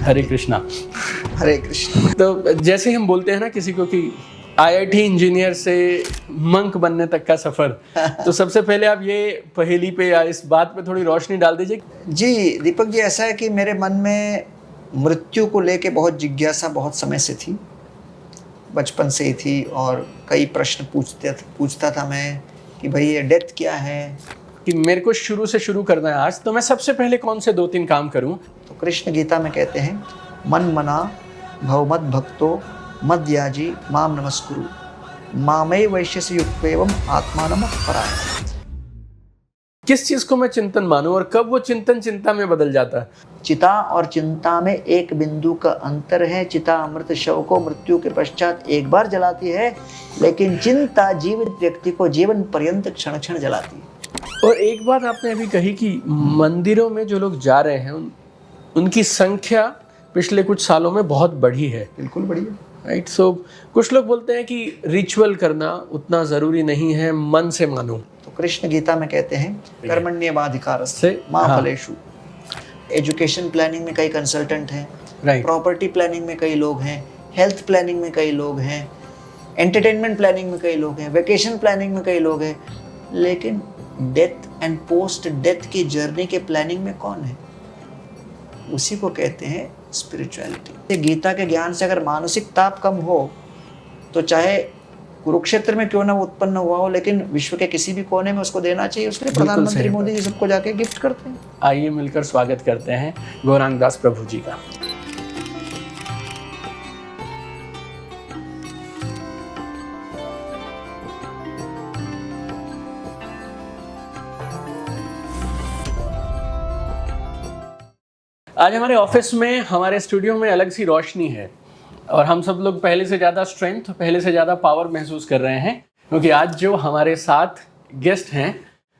हरे कृष्णा। हरे कृष्ण। तो जैसे हम बोलते हैं ना किसी को कि आईआईटी इंजीनियर से मंक बनने तक का सफर, तो सबसे पहले आप ये पहेली पे या इस बात पे थोड़ी रोशनी डाल दीजिए। जी दीपक जी, ऐसा है कि मेरे मन में मृत्यु को लेके बहुत जिज्ञासा बहुत समय से थी, बचपन से ही थी। और कई प्रश्न पूछता था मैं कि भाई ये डेथ क्या है। कि मेरे को शुरू से शुरू करना है आज, तो मैं सबसे पहले कौन से 2-3 काम करूं? तो कृष्ण गीता में कहते हैं, मन मना भवमद भक्तो मद्याजी माम नमस्कुरु मामय वैश्यस्य युक्तेवम आत्मानम परायण। किस चीज को मैं चिंतन मानूं और कब वो चिंतन चिंता में बदल जाता है? चिता और चिंता में एक बिंदु का अंतर है। चिता अमृत शव को मृत्यु के पश्चात एक बार जलाती है, लेकिन चिंता जीवित व्यक्ति को जीवन पर्यंत क्षण क्षण जलाती है। और एक बात आपने अभी कही कि मंदिरों में जो लोग जा रहे हैं उनकी संख्या पिछले कुछ सालों में बहुत बढ़ी है। बिल्कुल बढ़िया, राइट। सो कुछ लोग बोलते हैं कि रिचुअल करना उतना जरूरी नहीं है, मन से मानो। तो कृष्ण गीता में कहते हैं, कर्मण्येवाधिकारस्ते मा फलेषु। एजुकेशन प्लानिंग में कई कंसल्टेंट हैं, राइट। प्रॉपर्टी प्लानिंग में कई लोग हैं, हेल्थ प्लानिंग में कई लोग हैं, एंटरटेनमेंट प्लानिंग में कई लोग हैं, वेकेशन प्लानिंग में कई लोग हैं, लेकिन डेथ एंड पोस्ट डेथ की जर्नी के प्लानिंग में कौन है? उसी को कहते हैं स्पिरिचुअलिटी। गीता के ज्ञान से अगर मानसिक ताप कम हो तो चाहे कुरुक्षेत्र में क्यों ना वो उत्पन्न हुआ हो, लेकिन विश्व के किसी भी कोने में उसको देना चाहिए। उसके लिए प्रधानमंत्री मोदी जी सबको जाके गिफ्ट करते हैं। आइए मिलकर स्वागत करते हैं गौरांग दास प्रभु जी का। आज हमारे ऑफिस में, हमारे स्टूडियो में अलग सी रोशनी है और हम सब लोग पहले से ज़्यादा स्ट्रेंथ, पहले से ज़्यादा पावर महसूस कर रहे हैं, क्योंकि आज जो हमारे साथ गेस्ट हैं,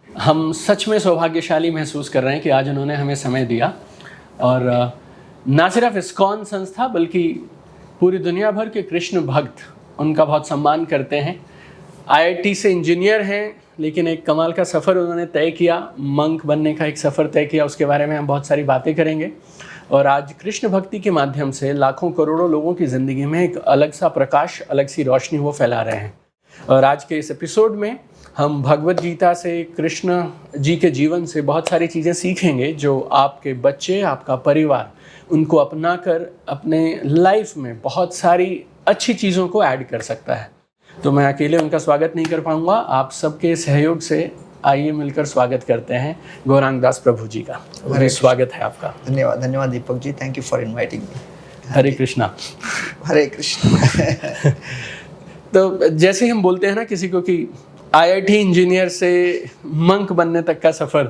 हम सच में सौभाग्यशाली महसूस कर रहे हैं कि आज उन्होंने हमें समय दिया। और ना सिर्फ इस्कॉन संस्था बल्कि पूरी दुनिया भर के कृष्ण भक्त उनका बहुत सम्मान करते हैं। आईआईटी से इंजीनियर हैं, लेकिन एक कमाल का सफ़र उन्होंने तय किया, मंक बनने का एक सफ़र तय किया। उसके बारे में हम बहुत सारी बातें करेंगे। और आज कृष्ण भक्ति के माध्यम से लाखों करोड़ों लोगों की ज़िंदगी में एक अलग सा प्रकाश, अलग सी रोशनी वो फैला रहे हैं। और आज के इस एपिसोड में हम भगवद गीता से, कृष्ण जी के जीवन से बहुत सारी चीज़ें सीखेंगे जो आपके बच्चे, आपका परिवार उनको अपना कर अपने लाइफ में बहुत सारी अच्छी चीज़ों को ऐड कर सकता है। तो मैं अकेले उनका स्वागत नहीं कर पाऊंगा, आप सबके सहयोग से आइए मिलकर स्वागत करते हैं गौरांग दास प्रभु जी का। हरे स्वागत है आपका। धन्यवाद, धन्यवाद Deepak ji, thank you for inviting me. Hare Krishna. Hare Krishna. तो जैसे हम बोलते हैं ना किसी को कि आईआईटी इंजीनियर से मंक बनने तक का सफर,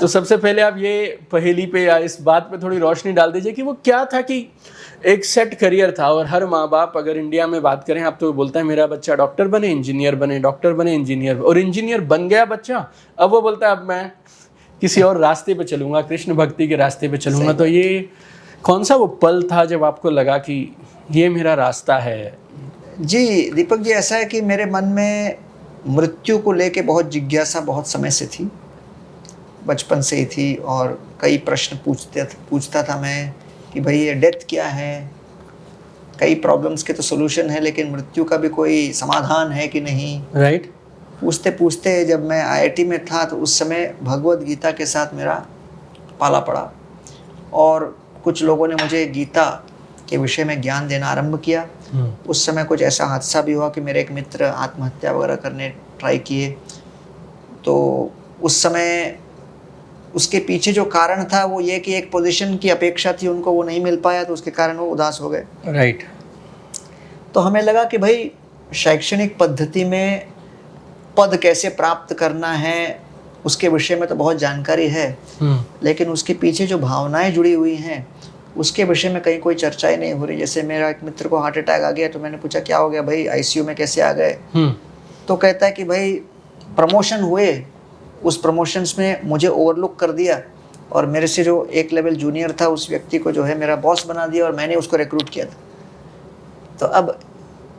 तो सबसे पहले आप ये पहेली पे या इस बात पे थोड़ी रोशनी डाल दीजिए कि वो क्या था कि एक सेट करियर था। और हर माँ बाप, अगर इंडिया में बात करें, आप तो बोलता है मेरा बच्चा डॉक्टर बने, इंजीनियर बने, डॉक्टर बने, इंजीनियर, और इंजीनियर बन गया बच्चा, अब वो बोलता है अब मैं किसी और रास्ते पे चलूँगा, कृष्ण भक्ति के रास्ते पे चलूँगा। तो ये कौन सा वो पल था जब आपको लगा कि ये मेरा रास्ता है? जी दीपक जी, ऐसा है कि मेरे मन में मृत्यु को लेके बहुत जिज्ञासा बहुत समय से थी, बचपन से ही थी। और कई प्रश्न पूछता था मैं कि भाई ये डेथ क्या है। कई प्रॉब्लम्स के तो सोल्यूशन है, लेकिन मृत्यु का भी कोई समाधान है कि नहीं। राइट। पूछते पूछते जब मैं आईआईटी में था तो उस समय भगवद गीता के साथ मेरा पाला पड़ा और कुछ लोगों ने मुझे गीता के विषय में ज्ञान देना आरंभ किया। उस समय कुछ ऐसा हादसा भी हुआ कि मेरे एक मित्र आत्महत्या वगैरह करने ट्राई किए। तो उस समय उसके पीछे जो कारण था वो ये कि एक पोजीशन की अपेक्षा थी उनको, वो नहीं मिल पाया, तो उसके कारण वो उदास हो गए। राइट। तो हमें लगा कि भाई शैक्षणिक पद्धति में पद कैसे प्राप्त करना है उसके विषय में तो बहुत जानकारी है, लेकिन उसके पीछे जो भावनाएं जुड़ी हुई हैं उसके विषय में कहीं कोई चर्चा ही नहीं हो रही। जैसे मेरा एक मित्र को हार्ट अटैक आ गया, तो मैंने पूछा क्या हो गया भाई, आईसीयू में कैसे आ गए? तो कहता है कि भाई प्रमोशन हुए, उस प्रमोशंस में मुझे ओवरलुक कर दिया और मेरे से जो एक लेवल जूनियर था उस व्यक्ति को जो है मेरा बॉस बना दिया और मैंने उसको रिक्रूट किया था। तो अब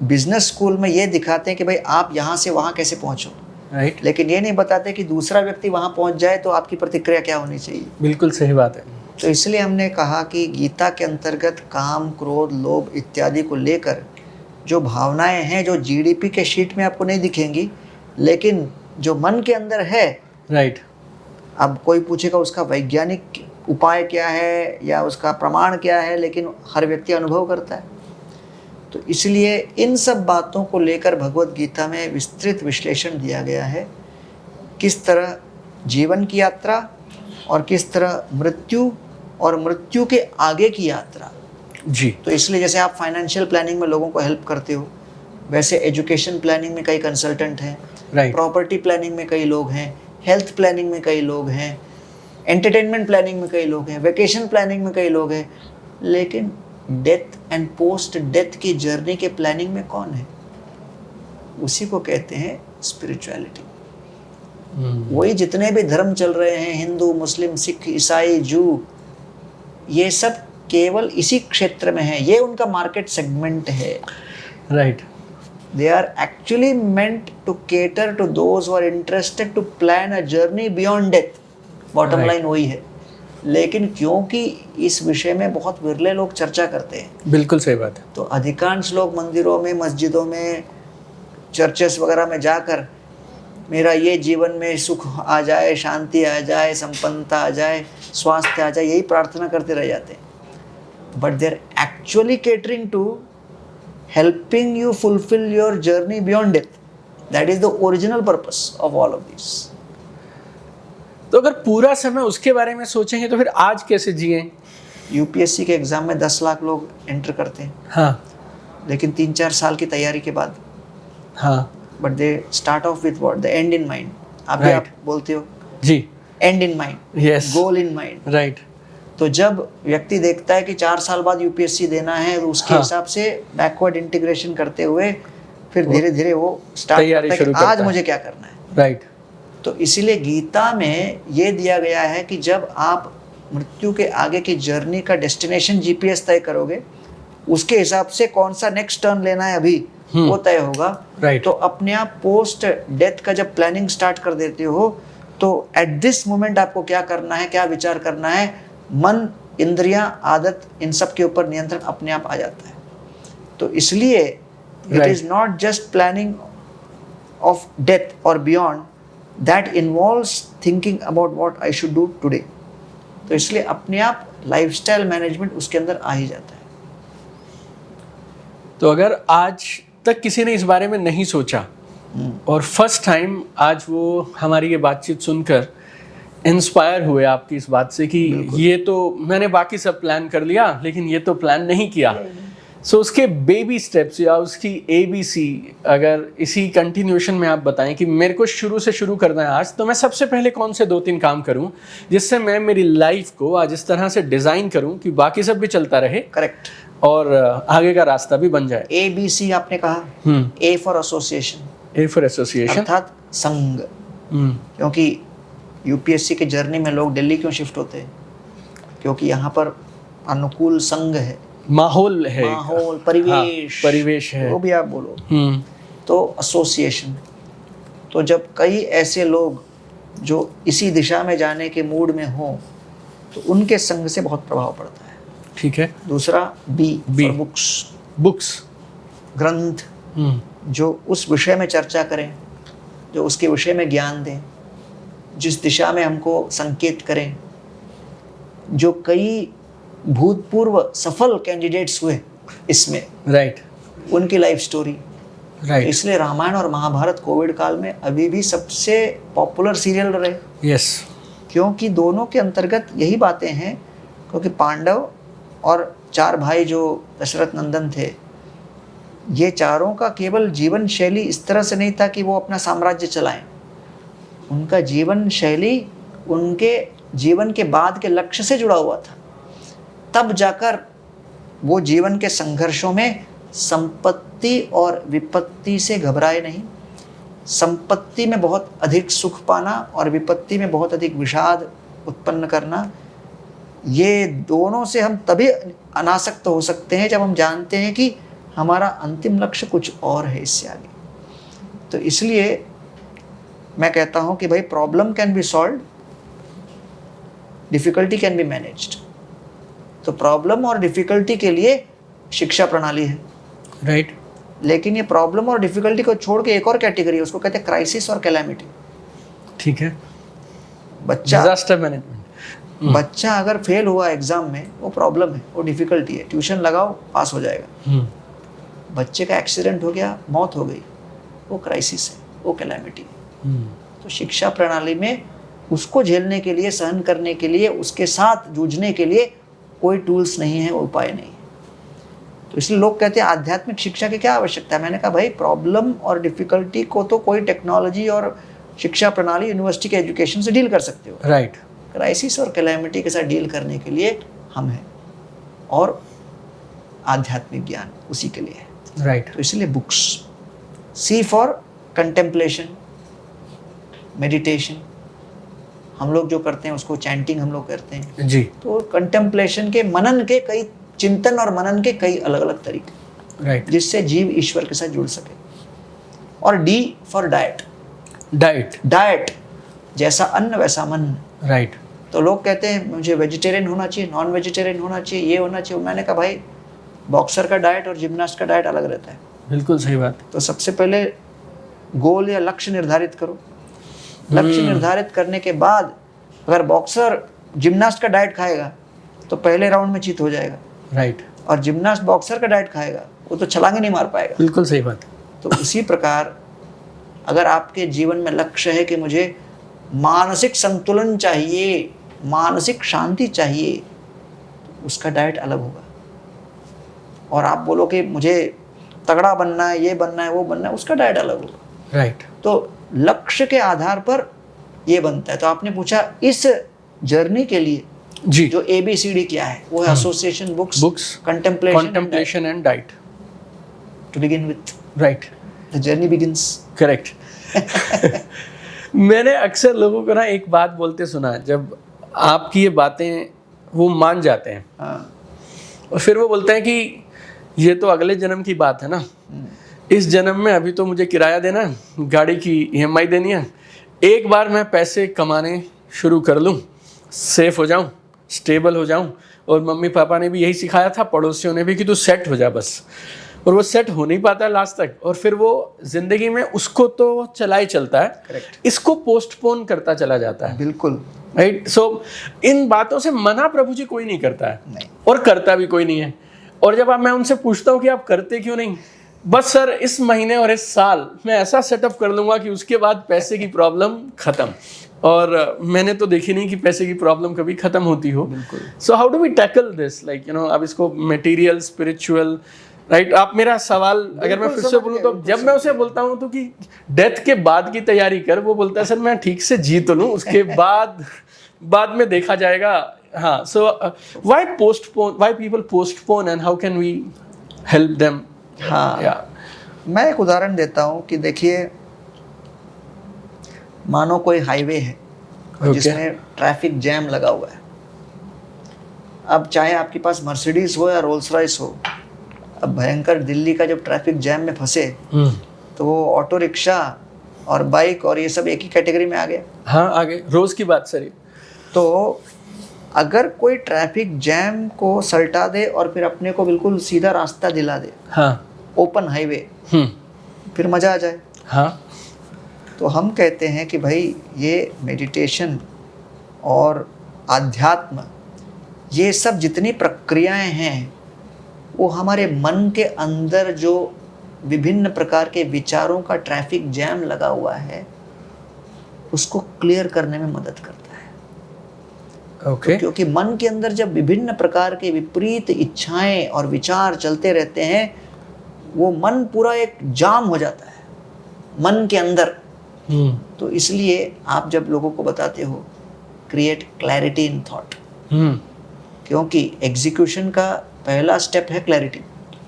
बिजनेस स्कूल में ये दिखाते हैं कि भाई आप यहाँ से वहाँ कैसे पहुँचो, राइट। लेकिन ये नहीं बताते कि दूसरा व्यक्ति वहाँ पहुँच जाए तो आपकी प्रतिक्रिया क्या होनी चाहिए। बिल्कुल सही बात है। तो इसलिए हमने कहा कि गीता के अंतर्गत काम, क्रोध, लोभ इत्यादि को लेकर जो भावनाएं हैं, जो जीडीपी के शीट में आपको नहीं दिखेंगी, लेकिन जो मन के अंदर है, राइट, अब कोई पूछेगा उसका वैज्ञानिक उपाय क्या है या उसका प्रमाण क्या है, लेकिन हर व्यक्ति अनुभव करता है। तो इसलिए इन सब बातों को लेकर भगवत गीता में विस्तृत विश्लेषण दिया गया है, किस तरह जीवन की यात्रा और किस तरह मृत्यु और मृत्यु के आगे की यात्रा। जी। तो इसलिए जैसे आप फाइनेंशियल प्लानिंग में लोगों को हेल्प करते हो, वैसे एजुकेशन प्लानिंग में कई कंसल्टेंट हैं, राइट, प्रॉपर्टी प्लानिंग में कई लोग हैं, हेल्थ प्लानिंग में कई लोग हैं, एंटरटेनमेंट प्लानिंग में कई लोग हैं, वेकेशन प्लानिंग में कई लोग हैं, लेकिन डेथ एंड पोस्ट डेथ की जर्नी के प्लानिंग में कौन है? उसी को कहते हैं स्पिरिचुअलिटी। वही जितने भी धर्म चल रहे हैं, हिंदू, मुस्लिम, सिख, ईसाई, जू, ये सब केवल इसी क्षेत्र में है, ये उनका मार्केट सेगमेंट है। Right, They are actually meant to cater to those who are interested to plan a journey beyond death. Bottom Right. line वही है। लेकिन क्योंकि इस विषय में बहुत विरले लोग चर्चा करते हैं, बिल्कुल सही बात है। तो अधिकांश लोग मंदिरों में, मस्जिदों में, चर्चेस वगैरह में जाकर मेरा ये जीवन में सुख आ जाए, शांति आ जाए, संपन्नता आ जाए, स्वास्थ्य आ जाए, यही प्रार्थना करते रह जाते हैं। But they are actually catering to helping you fulfill your journey beyond death. That is the original purpose of all of this. तो अगर पूरा समय उसके बारे में सोचेंगे तो फिर आज कैसे जिए? यूपीएससी के एग्जाम में 10 लाख लोग एंटर करते हैं, हाँ, लेकिन 3-4 साल की तैयारी के बाद, हाँ, but they start off with what? The end in mind. अभी Right. आप बोलते हो जी, and in mind, Yes. Goal in mind. Right, तो जब व्यक्ति देखता है कि 4 साल बाद यूपीएससी देना है, तो उसके हाँ। हिसाब से बैकवर्ड इंटीग्रेशन करते हुए फिर धीरे धीरे वो स्टार्ट तैयारी करता है शुरू कि आज करता है। मुझे क्या करना है। राइट, तो इसीलिए गीता में ये दिया गया है कि जब आप मृत्यु के आगे की जर्नी का डेस्टिनेशन जीपीएस तय करोगे, उसके हिसाब से कौन सा नेक्स्ट टर्न लेना है अभी वो तय होगा। Right. तो अपने आप पोस्ट डेथ का जब प्लानिंग स्टार्ट कर देते हो, तो एट दिस मोमेंट आपको क्या करना है, क्या विचार करना है, मन, इंद्रियां, आदत, इन सब के ऊपर नियंत्रण अपने आप आ जाता है। तो इसलिए it is not just planning of death और beyond, that involves thinking about what I should do today. तो इसलिए अपने आप लाइफस्टाइल मैनेजमेंट उसके अंदर आ ही जाता है। तो अगर आज तक किसी ने इस बारे में नहीं सोचा और फर्स्ट टाइम आज वो हमारी ये बातचीत सुनकर इंस्पायर हुए आपकी इस बात से कि ये तो मैंने बाकी सब प्लान कर लिया लेकिन ये तो प्लान नहीं किया, सो उसके बेबी स्टेप्स या उसकी ABC अगर इसी कंटिन्यूशन में आप बताएं कि मेरे को शुरू से शुरू करना है आज, तो मैं सबसे पहले कौन से 2-3 काम करूं जिससे मैं मेरी लाइफ को आज इस तरह से डिज़ाइन करूं कि बाकी सब भी चलता रहे, करेक्ट, और आगे का रास्ता भी बन जाए। ABC आपने कहा, A for association, A for association, अर्थात संग। क्योंकि यूपीएससी के जर्नी में लोग दिल्ली क्यों शिफ्ट होते हैं? क्योंकि यहाँ पर अनुकूल संग है, माहौल है, माहौल, परिवेश, हाँ, परिवेश है, वो भी आप बोलो। तो एसोसिएशन, तो जब कई ऐसे लोग जो इसी दिशा में जाने के मूड में हों, तो उनके संग से बहुत प्रभाव पड़ता है। ठीक है। दूसरा B B, for books, books, ग्रंथ, जो उस विषय में चर्चा करें, जो उसके विषय में ज्ञान दें, जिस दिशा में हमको संकेत करें। जो कई भूतपूर्व सफल कैंडिडेट्स हुए इसमें, राइट, उनकी लाइफ स्टोरी, राइट, इसलिए रामायण और महाभारत कोविड काल में अभी भी सबसे पॉपुलर सीरियल रहे। यस, क्योंकि दोनों के अंतर्गत यही बातें हैं। क्योंकि पांडव और 4 भाई जो दशरथ नंदन थे, ये चारों का केवल जीवन शैली इस तरह से नहीं था कि वो अपना साम्राज्य चलाएं। उनका जीवन शैली उनके जीवन के बाद के लक्ष्य से जुड़ा हुआ था। तब जाकर वो जीवन के संघर्षों में संपत्ति और विपत्ति से घबराए नहीं। संपत्ति में बहुत अधिक सुख पाना और विपत्ति में बहुत अधिक विषाद उत्पन्न करना, ये दोनों से हम तभी अनासक्त हो सकते हैं जब हम जानते हैं कि हमारा अंतिम लक्ष्य कुछ और है इससे आगे। तो इसलिए मैं कहता हूं कि भाई, problem can be solved, difficulty can be managed. तो प्रॉब्लम और डिफिकल्टी के लिए शिक्षा प्रणाली है। राइट। लेकिन ये प्रॉब्लम और डिफिकल्टी को छोड़ के एक और कैटेगरी है, उसको कहते हैं क्राइसिस और कैलामिटी। ठीक है। बच्चा डिजास्टर मैनेजमेंट। बच्चा अगर फेल हुआ एग्जाम में, वो प्रॉब्लम है, वो डिफिकल्टी है, ट्यूशन लगाओ पास हो जाएगा। बच्चे का एक्सीडेंट हो गया, मौत हो गई, वो क्राइसिस है, वो कैलामिटी है। तो शिक्षा प्रणाली में उसको झेलने के लिए, सहन करने के लिए, उसके साथ जूझने के लिए कोई टूल्स नहीं है, उपाय नहीं है। तो इसलिए लोग कहते हैं आध्यात्मिक शिक्षा की क्या आवश्यकता है। मैंने कहा भाई, प्रॉब्लम और डिफिकल्टी को तो कोई टेक्नोलॉजी और शिक्षा प्रणाली, यूनिवर्सिटी के एजुकेशन से डील कर सकते हो। राइट। क्राइसिस और कैलामिटी के साथ डील करने के लिए हम हैं, और आध्यात्मिक ज्ञान उसी के लिए है। राइट। तो इसलिए books, see for contemplation, meditation, हम लोग जो करते हैं उसको चैंटिंग हम लोग करते हैं जी। तो कंटेम्पलेशन के, मनन के कई, चिंतन और मनन के कई अलग अलग तरीके, राइट। जिससे जीव ईश्वर के साथ जुड़ सके। और D for diet. Diet. Diet, जैसा अन्न वैसा मन। राइट। तो लोग कहते हैं मुझे वेजिटेरियन होना चाहिए, नॉन वेजिटेरियन होना चाहिए, ये होना चाहिए। मैंने कहा भाई, बॉक्सर का डाइट और जिम्नास्ट का डाइट अलग रहता है। बिल्कुल सही बात। तो सबसे पहले गोल या लक्ष्य निर्धारित करो। लक्ष्य निर्धारित करने के बाद अगर बॉक्सर जिम्नास्ट का डाइट खाएगा तो पहले राउंड में चीत हो जाएगा। राइट। और जिम्नास्ट बॉक्सर का डाइट खाएगा, वो तो छलांगे नहीं मार पाएगा। बिल्कुल सही बात। तो उसी प्रकार अगर आपके जीवन में लक्ष्य है कि मुझे मानसिक संतुलन चाहिए, मानसिक शांति चाहिए, तो उसका डाइट अलग होगा। और आप बोलो कि मुझे तगड़ा बनना है, ये बनना है, वो बनना है, उसका डाइट अलग होगा। राइट। तो लक्ष्य के आधार पर ये बनता है। तो आपने पूछा इस जर्नी के लिए जी, जो ABCD क्या है, वो है association, books, contemplation and diet. To begin with, right. The journey begins. Correct. मैंने अक्सर लोगों को ना एक बात बोलते सुना है, जब आपकी ये बातें वो मान जाते हैं, और फिर वो बोलते हैं कि ये तो अगले जन्म की बात है ना, इस जन्म में अभी तो मुझे किराया देना है, गाड़ी की EMI देनी है, एक बार मैं पैसे कमाने शुरू कर लूँ, सेफ हो जाऊँ, स्टेबल हो जाऊँ। और मम्मी पापा ने भी यही सिखाया था, पड़ोसियों ने भी, कि तू सेट हो जा बस। और वो सेट हो नहीं पाता लास्ट तक, और फिर वो जिंदगी में उसको तो चला ही चलता है। Correct. इसको पोस्टपोन करता चला जाता है। बिल्कुल राइट। सो इन बातों से मना प्रभु जी कोई नहीं करता है, नहीं। और करता भी कोई नहीं है। और जब मैं उनसे पूछता हूँ कि आप करते क्यों नहीं, बस सर इस महीने और इस साल मैं ऐसा सेटअप कर लूँगा कि उसके बाद पैसे की प्रॉब्लम ख़त्म। और मैंने तो देखी नहीं कि पैसे की प्रॉब्लम कभी ख़त्म होती हो। So how do we tackle this, like you know, अब इसको मटेरियल, स्पिरिचुअल, राइट। आप मेरा सवाल अगर मैं फिर से बोलूँ तो, जब मैं उसे बोलता हूँ तो कि डेथ के बाद की तैयारी कर, वो बोलता है सर मैं ठीक से जी तो लूँ, उसके बाद में देखा जाएगा। हाँ। So why people postpone and how can we help them? हाँ, मैं एक उदाहरण देता हूँ कि देखिए, मानो कोई हाईवे है जिसमें ट्रैफिक जैम लगा हुआ है। अब चाहे आपके पास मर्सिडीज हो या रोल्स रॉयस हो, अब भयंकर दिल्ली का जब ट्रैफिक जैम में फंसे तो वो ऑटो रिक्शा और बाइक और ये सब एक ही कैटेगरी में आ गया। हाँ, आगे रोज की बात सर। तो अगर कोई ट्रैफिक जैम को सल्टा दे और फिर अपने को बिल्कुल सीधा रास्ता दिला दे, हाँ, ओपन हाईवे, फिर मजा आ जाए। हाँ। तो हम कहते हैं कि भाई ये मेडिटेशन और आध्यात्म, ये सब जितनी प्रक्रियाएं हैं, वो हमारे मन के अंदर जो विभिन्न प्रकार के विचारों का ट्रैफिक जैम लगा हुआ है, उसको क्लियर करने में मदद करता है। ओके। क्योंकि मन के अंदर जब विभिन्न प्रकार के विपरीत इच्छाएं और विचार चलते रहते हैं, वो मन पूरा एक जाम हो जाता है मन के अंदर। तो इसलिए आप जब लोगों को बताते हो क्रिएट क्लैरिटी इन थॉट, क्योंकि एग्जीक्यूशन का पहला स्टेप है क्लैरिटी।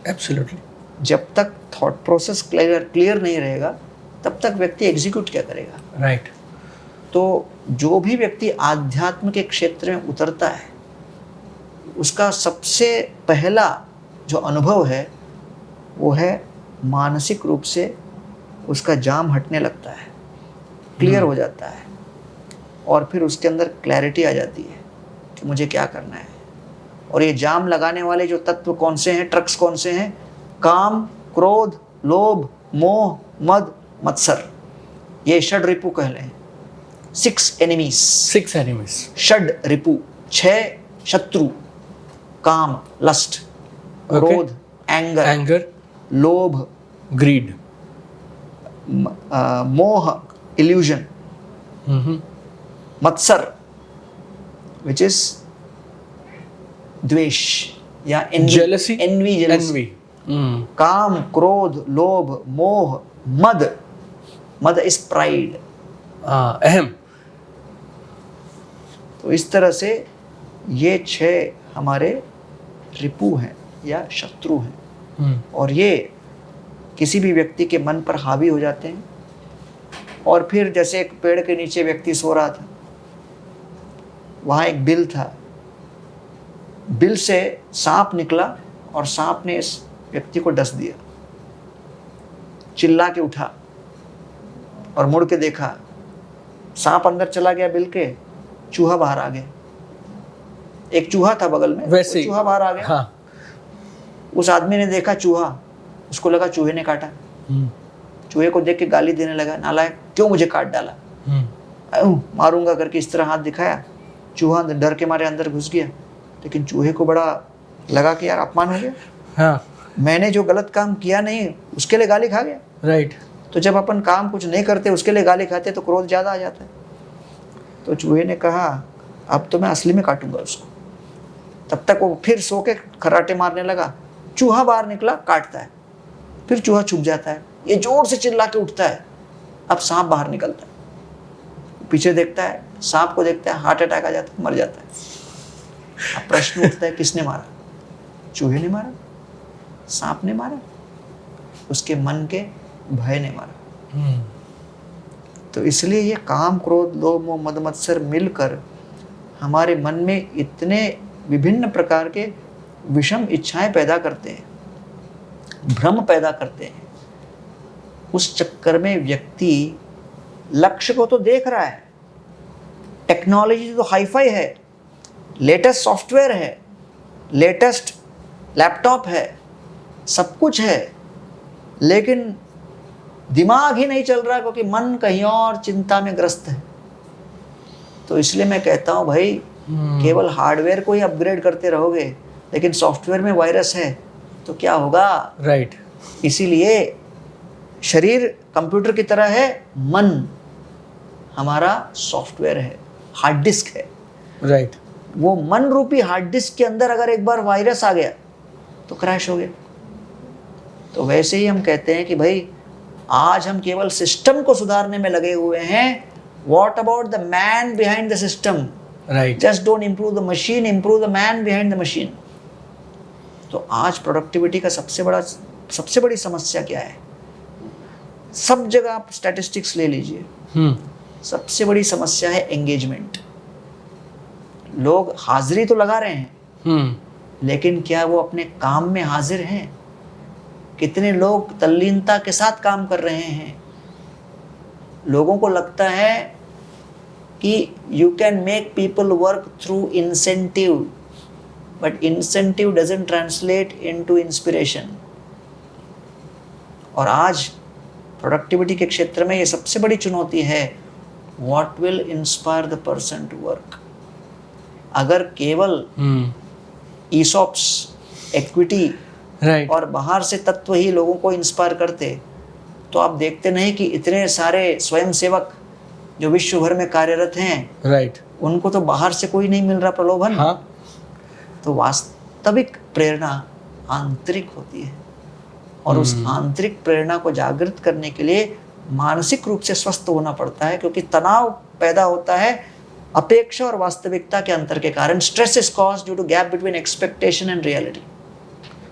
एब्सोल्युटली। जब तक थॉट प्रोसेस क्लियर नहीं रहेगा, तब तक व्यक्ति एग्जीक्यूट क्या करेगा? राइट। तो जो भी व्यक्ति आध्यात्म के क्षेत्र में उतरता है, उसका सबसे पहला जो अनुभव है वो है मानसिक रूप से उसका जाम हटने लगता है, क्लियर हो जाता है, और फिर उसके अंदर क्लैरिटी आ जाती है कि मुझे क्या करना है। और ये जाम लगाने वाले जो तत्व कौन से हैं, ट्रक्स कौन से हैं? काम, क्रोध, लोभ, मोह, मद, मत्सर। ये षड रिपु कहले, 6 एनिमीज। 6 enemies. षड रिपु, 6 शत्रु। काम, लस्ट, क्रोध, एंगर, Anger, लोभ, greed. मोह, इल्यूजन, Mhm. मत्सर विच इज द्वेष या Jealousy, envy, jealousy. envy. Mm. काम, क्रोध, लोभ, मोह, मद। मद इज प्राइड। अहम. तो इस तरह से ये 6 हमारे रिपु हैं या शत्रु हैं, और ये किसी भी व्यक्ति के मन पर हावी हो जाते हैं। और फिर जैसे एक पेड़ के नीचे व्यक्ति सो रहा था, वहाँ एक बिल था, बिल से सांप निकला और सांप ने इस व्यक्ति को डस दिया। चिल्ला के उठा और मुड़ के देखा, सांप अंदर चला गया बिल के, चूहा बाहर आ गया। एक चूहा था बगल में, वैसे ही चूहा बाहर आ गया। हाँ. उस आदमी ने देखा चूहा, उसको लगा चूहे ने काटा। चूहे को देख के गाली देने लगा, नालायक, क्यों मुझे काट डाला, मारूंगा करके इस तरह हाथ दिखाया। चूहा डर के मारे अंदर घुस गया, लेकिन चूहे को बड़ा लगा कि यार अपमान हो गया। हाँ. मैंने जो गलत काम किया नहीं उसके लिए गाली खा गया। Right. तो जब अपन काम कुछ नहीं करते उसके लिए गाली खाते तो क्रोध ज़्यादा आ जाता है। तो चूहे ने कहा अब तो मैं असली में काटूंगा उसको। तब तक वो फिर सो के खर्राटे मारने लगा। चूहा बाहर निकला, काटता है, फिर चूहा छुप जाता है, ये जोर से चिल्ला के उठता है। अब सांप बाहर निकलता है, पीछे देखता है, सांप को देखता है, हार्ट अटैक आ जाता है, मर जाता है। अब प्रश्न उठता है किसने मारा? चूहे ने मारा, सांप ने मारा, उसके मन के भय ने मारा। तो इसलिए ये काम, क्रोध, लोभ, मोह, मद, मत्सर मिलकर हमारे मन में इतने विभिन्न प्रकार के विषम इच्छाएं पैदा करते हैं, भ्रम पैदा करते हैं। उस चक्कर में व्यक्ति लक्ष्य को तो देख रहा है, टेक्नोलॉजी तो हाईफाई है, लेटेस्ट सॉफ्टवेयर है, लेटेस्ट लैपटॉप है, सब कुछ है, लेकिन दिमाग ही नहीं चल रहा क्योंकि मन कहीं और चिंता में ग्रस्त है। तो इसलिए मैं कहता हूं भाई, केवल हार्डवेयर को ही अपग्रेड करते रहोगे लेकिन सॉफ्टवेयर में वायरस है तो क्या होगा? राइट. इसीलिए शरीर कंप्यूटर की तरह है, मन हमारा सॉफ्टवेयर है, हार्ड डिस्क है। राइट. वो मन रूपी हार्ड डिस्क के अंदर अगर एक बार वायरस आ गया तो क्रैश हो गया। तो वैसे ही हम कहते हैं कि भाई आज हम केवल सिस्टम को सुधारने में लगे हुए हैं। What about the man behind the system? Right. Just don't improve the machine, improve the man behind the machine. तो आज प्रोडक्टिविटी का सबसे बड़ी समस्या क्या है? सब जगह आप स्टैटिस्टिक्स ले लीजिए, सबसे बड़ी समस्या है एंगेजमेंट। लोग हाजिरी तो लगा रहे हैं, लेकिन क्या वो अपने काम में हाजिर हैं? कितने लोग तल्लीनता के साथ काम कर रहे हैं? लोगों को लगता है कि you can make people work through incentive, but incentive doesn't translate into inspiration. और आज प्रोडक्टिविटी के क्षेत्र में ये सबसे बड़ी चुनौती है, what will inspire the person to work. अगर केवल ईसॉप्स, इक्विटी Right. और बाहर से तत्व ही लोगों को इंस्पायर करते तो आप देखते नहीं कि इतने सारे स्वयंसेवक जो विश्व भर में कार्यरत हैं, Right. उनको तो बाहर से कोई नहीं मिल रहा प्रलोभन। हाँ. तो वास्तविक प्रेरणा आंतरिक होती है, और उस आंतरिक प्रेरणा को जागृत करने के लिए मानसिक रूप से स्वस्थ होना पड़ता है, क्योंकि तनाव पैदा होता है अपेक्षा और वास्तविकता के अंतर के कारण। Stress is caused due to gap between expectation and reality.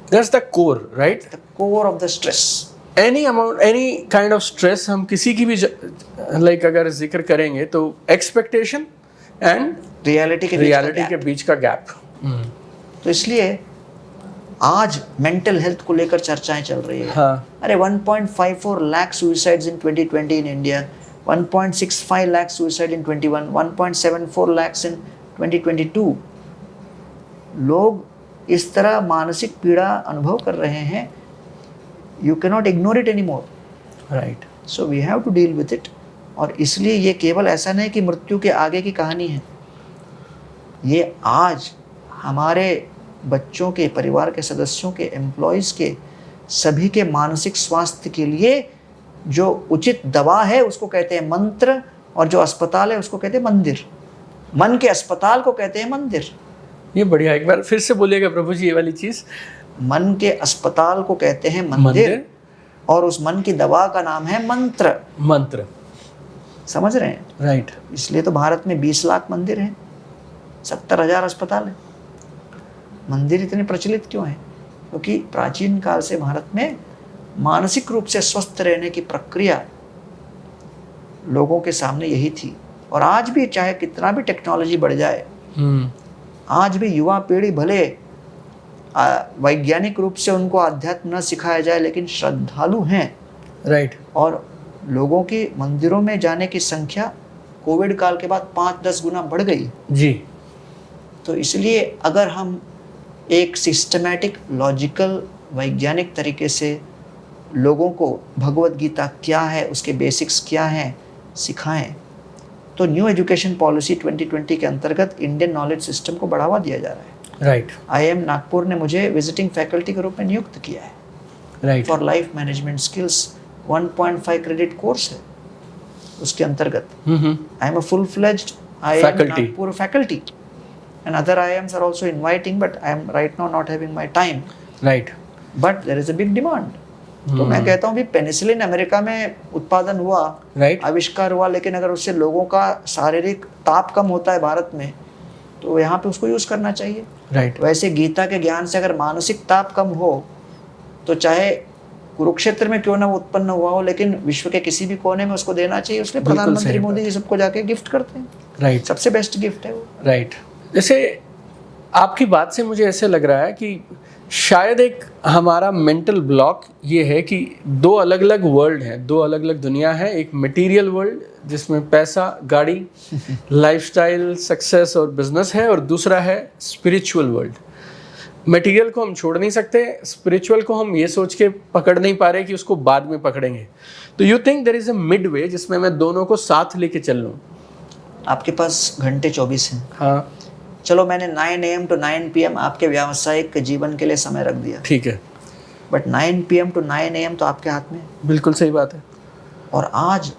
That's the core, right? The core of the stress. Any amount, any kind of stress हम किसी की भी like अगर जिक्र करेंगे तो expectation and reality के बीच का गैप। तो इसलिए आज मेंटल हेल्थ को लेकर चर्चाएं चल रही है। हाँ. अरे 1.54 lakh suicides in 2020 in India, 1.65 lakh suicide in 21, 1.74 lakhs in 2022। लोग इस तरह मानसिक पीड़ा अनुभव कर रहे हैं, you can not ignore it any more, right. So we have to deal with it. और इसलिए ये केवल ऐसा नहीं कि मृत्यु के आगे की कहानी है, ये आज हमारे बच्चों के, परिवार के सदस्यों के, एम्प्लॉयज़ के, सभी के मानसिक स्वास्थ्य के लिए जो उचित दवा है उसको कहते हैं मंत्र, और जो अस्पताल है उसको कहते हैं मंदिर। मन के अस्पताल को कहते हैं मंदिर। ये बढ़िया, एक बार फिर से बोलिएगा प्रभु जी ये वाली चीज़। मन के अस्पताल को कहते हैं मंदिर, और उस मन की दवा का नाम है मंत्र। मंत्र, समझ रहे हैं? राइट। इसलिए तो भारत में 20 लाख मंदिर हैं, 70,000 अस्पताल हैं। मंदिर इतने प्रचलित क्यों हैं? क्योंकि प्राचीन काल से भारत में मानसिक रूप से स्वस्थ रहने की प्रक्रिया लोगों के सामने यही थी। और आज भी चाहे कितना भी टेक्नोलॉजी बढ़ जाए, आज भी युवा पीढ़ी भले वैज्ञानिक रूप से उनको अध्यात्म न सिखाया जाए, लेकिन श्रद्धालु हैं, राइट। और लोगों की मंदिरों में जाने की संख्या कोविड काल के बाद 5-10 गुना बढ़ गई जी। तो इसलिए अगर हम एक सिस्टमैटिक, लॉजिकल, वैज्ञानिक तरीके से लोगों को भगवत गीता क्या है, उसके बेसिक्स क्या हैं, सिखाएं, तो न्यू एजुकेशन पॉलिसी 2020 के अंतर्गत इंडियन नॉलेज सिस्टम को बढ़ावा दिया जा रहा है। राइट। IIM नागपुर ने मुझे विजिटिंग फैकल्टी के रूप में नियुक्त किया है, right. For life management skills 1.5 credit course है उसके अंतर्गत। I am a full fledged IIM Nagpur faculty, and other IIMs are also inviting, but I am right now not having my time. Right. But there is a big demand. तो मैं कहता हूँ भी penicillin America में उत्पादन हुआ, right. आविष्कार हुआ, लेकिन अगर उससे लोगों का शारीरिक ताप कम होता है भारत में, तो यहाँ पे उसको यूज़ करना चाहिए। right. वैसे गीता के ज्ञान से अगर मानसिक ताप कम हो, तो चाहे कुरुक्षेत्र में क्यों ना वो उत्पन्न हुआ हो, लेकिन विश्व के किसी भी कोने में उसको देना चाहिए। उसलिए प्रधानमंत्री मोदी जी सबको जाके गिफ्ट करते हैं। राइट। सबसे बेस्ट गिफ्ट है वो। राइट। जैसे आपकी बात से मुझे ऐसे लग रहा है कि शायद एक हमारा मेंटल ब्लॉक ये है कि दो अलग अलग वर्ल्ड हैं, दो अलग अलग दुनिया है। एक मटेरियल वर्ल्ड जिसमें पैसा, गाड़ी, लाइफस्टाइल, सक्सेस और बिजनेस है, और दूसरा है स्पिरिचुअल वर्ल्ड। मटेरियल को हम छोड़ नहीं सकते, स्पिरिचुअल को हम ये सोच के पकड़ नहीं पा रहे कि उसको बाद में पकड़ेंगे। तो you think there is a mid way जिसमें मैं दोनों को साथ लेके चल लूँ? आपके पास घंटे 24 हैं। हाँ, चलो मैंने 9 AM to 9 PM आपके व्यावसायिक जीवन के लिए समय रख दिया, ठीक है, बट 9 PM to 9 AM तो आपके हाथ में है। बिल्कुल सही बात है। और आज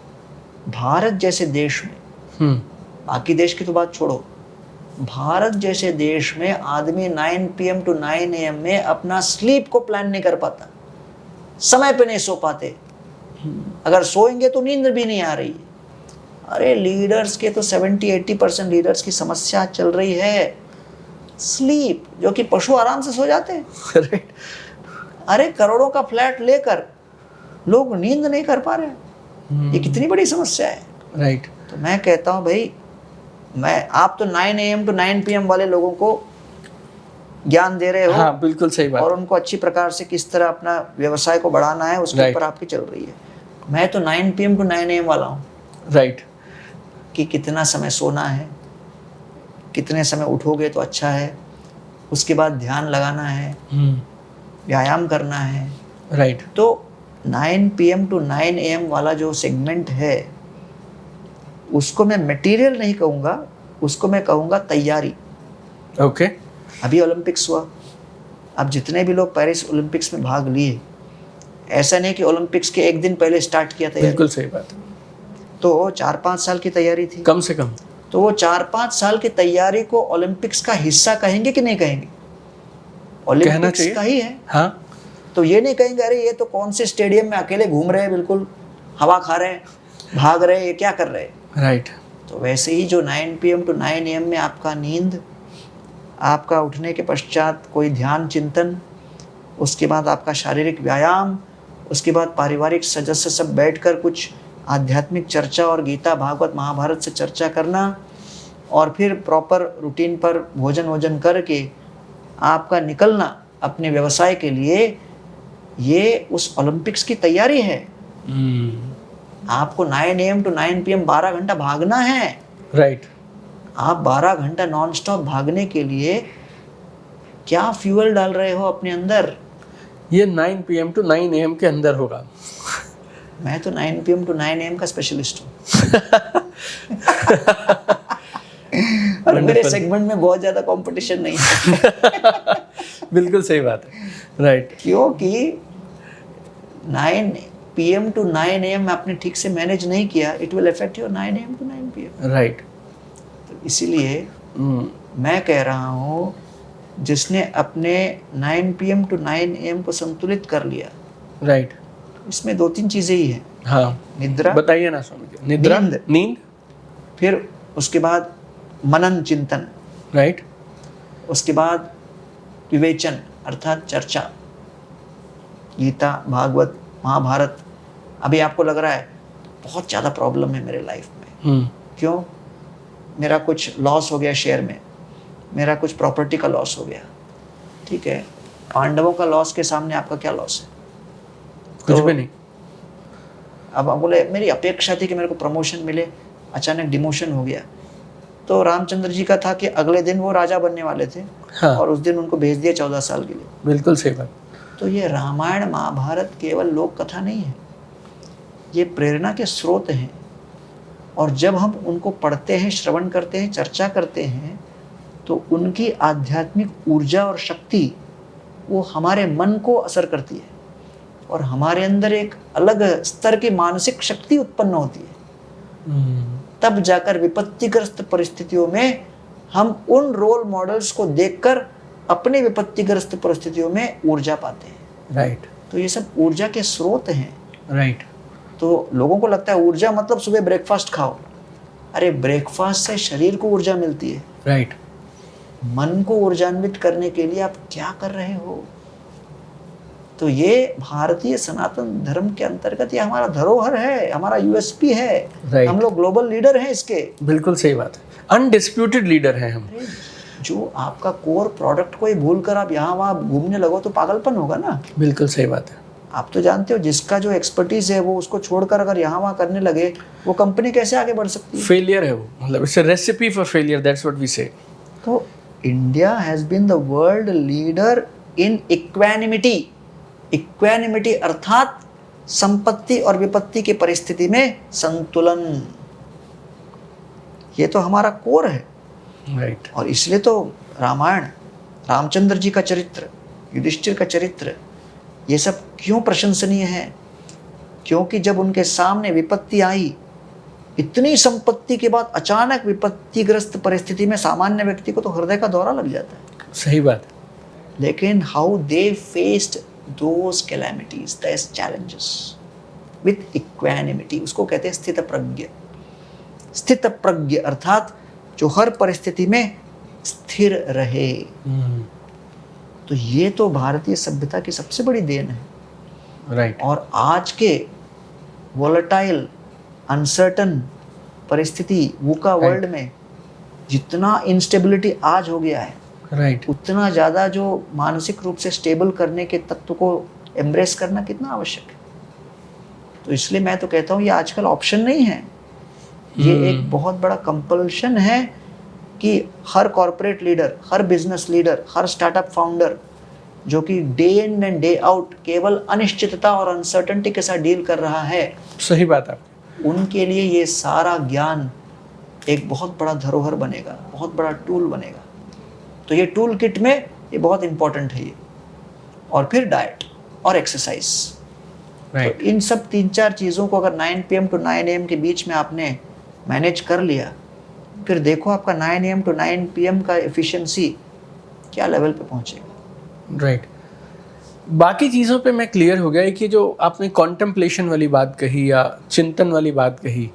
भारत जैसे देश में, बाकी देश की तो बात छोड़ो, भारत जैसे देश में आदमी 9 PM to 9 AM में अपना स्लीप को प्लान नहीं कर पाता, समय पे नहीं सो पाते। अगर सोएंगे तो नींद भी नहीं आ रही। अरे लीडर्स के तो 70-80% लीडर्स की समस्या चल रही है स्लीप, जो कि पशु आराम से सो जाते हैं। अरे करोड़ों का फ्लैट लेकर लोग नींद नहीं कर पा रहे, ये कितनी बड़ी समस्या है। राइट। तो मैं कहता हूँ भाई, आप तो 9 AM to 9 PM वाले लोगों को ज्ञान दे रहे हो। हाँ, बिल्कुल सही बात। और उनको अच्छी प्रकार से किस तरह अपना व्यवसाय को बढ़ाना है उसके ऊपर आपकी चल रही है। मैं तो 9 PM to 9 AM वाला हूँ। राइट। कि कितना समय सोना है, कितने समय उठोगे तो अच्छा है, उसके बाद ध्यान लगाना है, व्यायाम करना है। राइट। तो 9 PM to 9 AM वाला जो सेगमेंट है, उसको मैं मटेरियल नहीं कहूँगा, उसको मैं कहूँगा तैयारी। ओके। अभी ओलंपिक्स हुआ, अब जितने भी लोग पेरिस ओलंपिक्स में भाग लिए, ऐसा नहीं कि ओलंपिक्स के एक दिन पहले स्टार्ट किया तैयारी। बिल्कुल सही बात है। तो 4-5 साल की तैयारी थी कम से कम। तो वो 4-5 साल की तैयारी को ओलंपिक्स का हिस्सा कहेंगे कि नहीं कहेंगे? ओलंपिक्स का ही है। हाँ। तो ये नहीं कहेंगे अरे ये तो कौन से स्टेडियम में अकेले घूम रहे हैं, बिल्कुल हवा खा रहे हैं, भाग रहे हैं, ये क्या कर रहे हैं। राइट। तो वैसे ही जो 9 PM to 9 AM में आपका नींद, आपका उठने के पश्चात कोई ध्यान चिंतन, उसके बाद आपका शारीरिक व्यायाम, उसके बाद पारिवारिक सदस्य सब बैठकर कुछ आध्यात्मिक चर्चा और गीता, भागवत, महाभारत से चर्चा करना, और फिर प्रॉपर रूटीन पर भोजन करके आपका निकलना अपने व्यवसाय के लिए, ये उस ओलंपिक्स की तैयारी है। आपको 9 AM to 9 PM 12 घंटा भागना है। राइट। आप 12 घंटा नॉन स्टॉप भागने के लिए क्या फ्यूल डाल रहे हो अपने अंदर? ये 9 PM to 9 AM के अंदर होगा। मैं तो 9 PM to 9 AM का स्पेशलिस्ट हूँ। और मेरे सेगमेंट में बहुत ज़्यादा कंपटीशन नहीं है। बिल्कुल सही बात है, राइट। क्योंकि 9 PM to 9 AM आपने ठीक से मैनेज नहीं किया, it will affect your 9 AM to 9 PM। Right. तो इसीलिए मैं कह रहा हूँ, जिसने अपने 9 PM to 9 AM को संतुलित कर लिया, राइट, इसमें 2-3 चीज़ें ही हैं। हाँ, निद्रा, बताइए ना स्वामी जी। निद्रा, नींद, फिर उसके बाद मनन चिंतन, राइट, उसके बाद विवेचन अर्थात चर्चा, गीता, भागवत, महाभारत। अभी आपको लग रहा है बहुत ज़्यादा प्रॉब्लम है मेरे लाइफ में, क्यों? मेरा कुछ लॉस हो गया शेयर में, मेरा कुछ प्रॉपर्टी का लॉस हो गया, ठीक है। पांडवों का लॉस के सामने आपका क्या लॉस है? कुछ भी नहीं। अब आप बोले मेरी अपेक्षा थी कि मेरे को प्रमोशन मिले, अचानक डिमोशन हो गया। तो रामचंद्र जी का था कि अगले दिन वो राजा बनने वाले थे, हाँ, और उस दिन उनको भेज दिया 14 साल के लिए। बिल्कुल सही बात। तो ये रामायण महाभारत केवल लोक कथा नहीं है, ये प्रेरणा के स्रोत हैं। और जब हम उनको पढ़ते हैं, श्रवण करते हैं, चर्चा करते हैं, तो उनकी आध्यात्मिक ऊर्जा और शक्ति वो हमारे मन को असर करती है, और हमारे अंदर एक अलग स्तर की मानसिक शक्ति उत्पन्न होती है। तब जाकर विपत्तिग्रस्त परिस्थितियों में हम उन रोल मॉडल्स को देखकर अपने विपत्तिग्रस्त परिस्थितियों में ऊर्जा पाते हैं। राइट। तो ये सब ऊर्जा के स्रोत हैं। राइट। तो लोगों को लगता है ऊर्जा मतलब सुबह ब्रेकफास्ट खाओ। अरे ब्रेकफास्ट से शरीर को ऊर्जा मिलती है। राइट। मन को ऊर्जान्वित करने के लिए आप क्या कर रहे हो? तो ये भारतीय सनातन धर्म के अंतर्गत ये हमारा धरोहर है, हमारा यूएसपी है। Right. हम लोग ग्लोबल लीडर हैं इसके। बिल्कुल सही बात है, अनडिस्प्यूटेड लीडर हैं हम। जो आपका कोर प्रोडक्ट को ही भूल कर आप यहाँ वहाँ घूमने लगो तो पागलपन होगा ना। बिल्कुल सही बात है। आप तो जानते हो जिसका जो एक्सपर्टीज है वो उसको छोड़कर अगर यहाँ वहाँ करने लगे, वो कंपनी कैसे आगे बढ़ सकती है? फेलियर है वो, मतलब it's a recipe for failure, that's what we say. तो India has been the world leader in equanimity. Equanimity अर्थात संपत्ति और विपत्ति की परिस्थिति में संतुलन। ये तो हमारा कोर है। राइट। और इसलिए तो रामायण, रामचंद्र जी का चरित्र, युधिष्ठिर का चरित्र, ये सब क्यों प्रशंसनीय है? क्योंकि जब उनके सामने विपत्ति आई, इतनी संपत्ति के बाद अचानक विपत्तिग्रस्त परिस्थिति में सामान्य व्यक्ति को तो हृदय का दौरा लग जाता है। सही बात है। लेकिन how they faced those calamities, those challenges with equanimity, उसको कहते हैं स्थित प्रज्ञ। स्थित प्रज्ञ अर्थात जो हर परिस्थिति में स्थिर रहे। तो ये तो भारतीय सभ्यता की सबसे बड़ी देन है। राइट। और आज के वोलेटाइल अनसर्टन परिस्थिति वुका वर्ल्ड में जितना इंस्टेबिलिटी आज हो गया है, राइट, उतना ज़्यादा जो मानसिक रूप से स्टेबल करने के तत्व को एम्ब्रेस करना कितना आवश्यक है। तो इसलिए मैं तो कहता हूँ ये आजकल ऑप्शन नहीं है, ये एक बहुत बड़ा कंपल्शन है कि हर कॉर्पोरेट लीडर, हर बिजनेस लीडर, हर स्टार्टअप फाउंडर जो कि day in and day out केवल अनिश्चितता और अनसर्टेनिटी के साथ डील कर रहा है, सही बात है, उनके लिए ये सारा ज्ञान एक बहुत बड़ा धरोहर बनेगा, बहुत बड़ा टूल बनेगा। तो ये टूल किट में ये बहुत इंपॉर्टेंट है ये। और फिर डाइट और एक्सरसाइज। राइट। तो इन सब 3-4 चीज़ों को अगर 9 PM to 9 AM के बीच में आपने मैनेज कर लिया, फिर देखो आपका 9 AM to 9 PM का एफिशिएंसी क्या लेवल पे पहुंचेगा। राइट। बाकी चीज़ों पे मैं क्लियर हो गया कि जो आपने कॉन्टेम्पलेशन वाली बात कही या चिंतन वाली बात कही,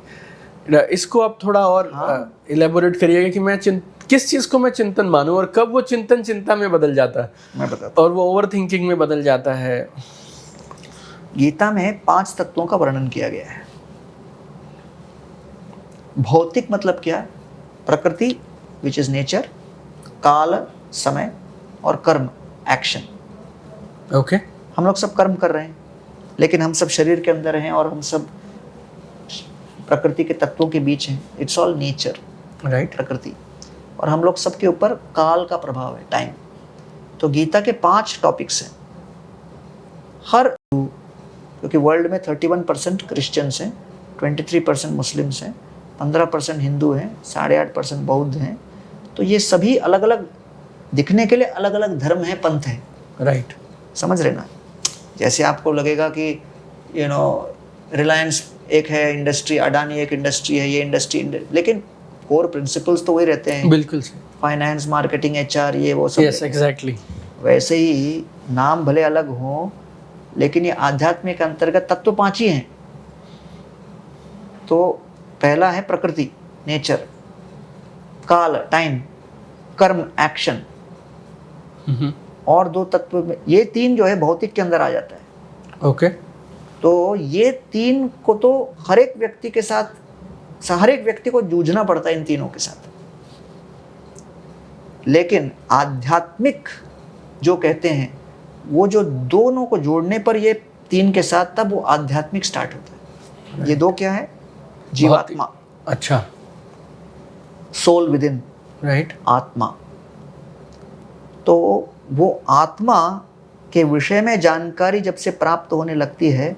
इसको आप थोड़ा और इलेबोरेट करिएगा कि मैं किस चीज़ को मैं चिंतन मानूं और कब वो चिंतन चिंता में बदल जाता है, मैं बताता और वो ओवर थिंकिंग में बदल जाता है। गीता में 5 तत्वों का वर्णन किया गया है। भौतिक मतलब क्या? प्रकृति विच इज नेचर, काल समय, और कर्म एक्शन। ओके। हम लोग सब कर्म कर रहे हैं, लेकिन हम सब शरीर के अंदर हैं और हम सब प्रकृति के तत्वों के बीच हैं। इट्स ऑल नेचर, राइट, प्रकृति। और हम लोग सबके ऊपर काल का प्रभाव है, टाइम। तो गीता के 5 टॉपिक्स हैं। हर, क्योंकि वर्ल्ड में 31% क्रिश्चियंस हैं, 23% मुस्लिम्स हैं, 15% हिंदू हैं, 8.5% बौद्ध हैं, तो ये सभी अलग अलग दिखने के लिए अलग अलग धर्म हैं, पंथ हैं। राइट, समझ रहे ना? जैसे आपको लगेगा कि रिलायंस एक है इंडस्ट्री, अडानी एक इंडस्ट्री है, ये इंडस्ट्री, लेकिन कोर प्रिंसिपल्स तो वही रहते हैं। बिल्कुल सही। फाइनेंस, मार्केटिंग, एचआर, ये वो सब। Yes, exactly. वैसे ही नाम भले अलग हों, लेकिन ये आध्यात्म के अंतर्गत तत्व 5 ही हैं। तो पहला है प्रकृति, नेचर, काल, टाइम, कर्म, एक्शन, और 2 तत्व में ये 3 जो है भौतिक के अंदर आ जाता है। ओके। तो ये 3 को तो हर एक व्यक्ति के साथ, हर एक व्यक्ति को जूझना पड़ता है इन तीनों के साथ। लेकिन आध्यात्मिक जो कहते हैं, वो जो दोनों को जोड़ने पर ये 3 के साथ, तब वो आध्यात्मिक स्टार्ट होता है। ये 2 क्या है? जीवात्मा, अच्छा, सोल विद इन, राइट, आत्मा। तो वो आत्मा के विषय में जानकारी जब से प्राप्त होने लगती है,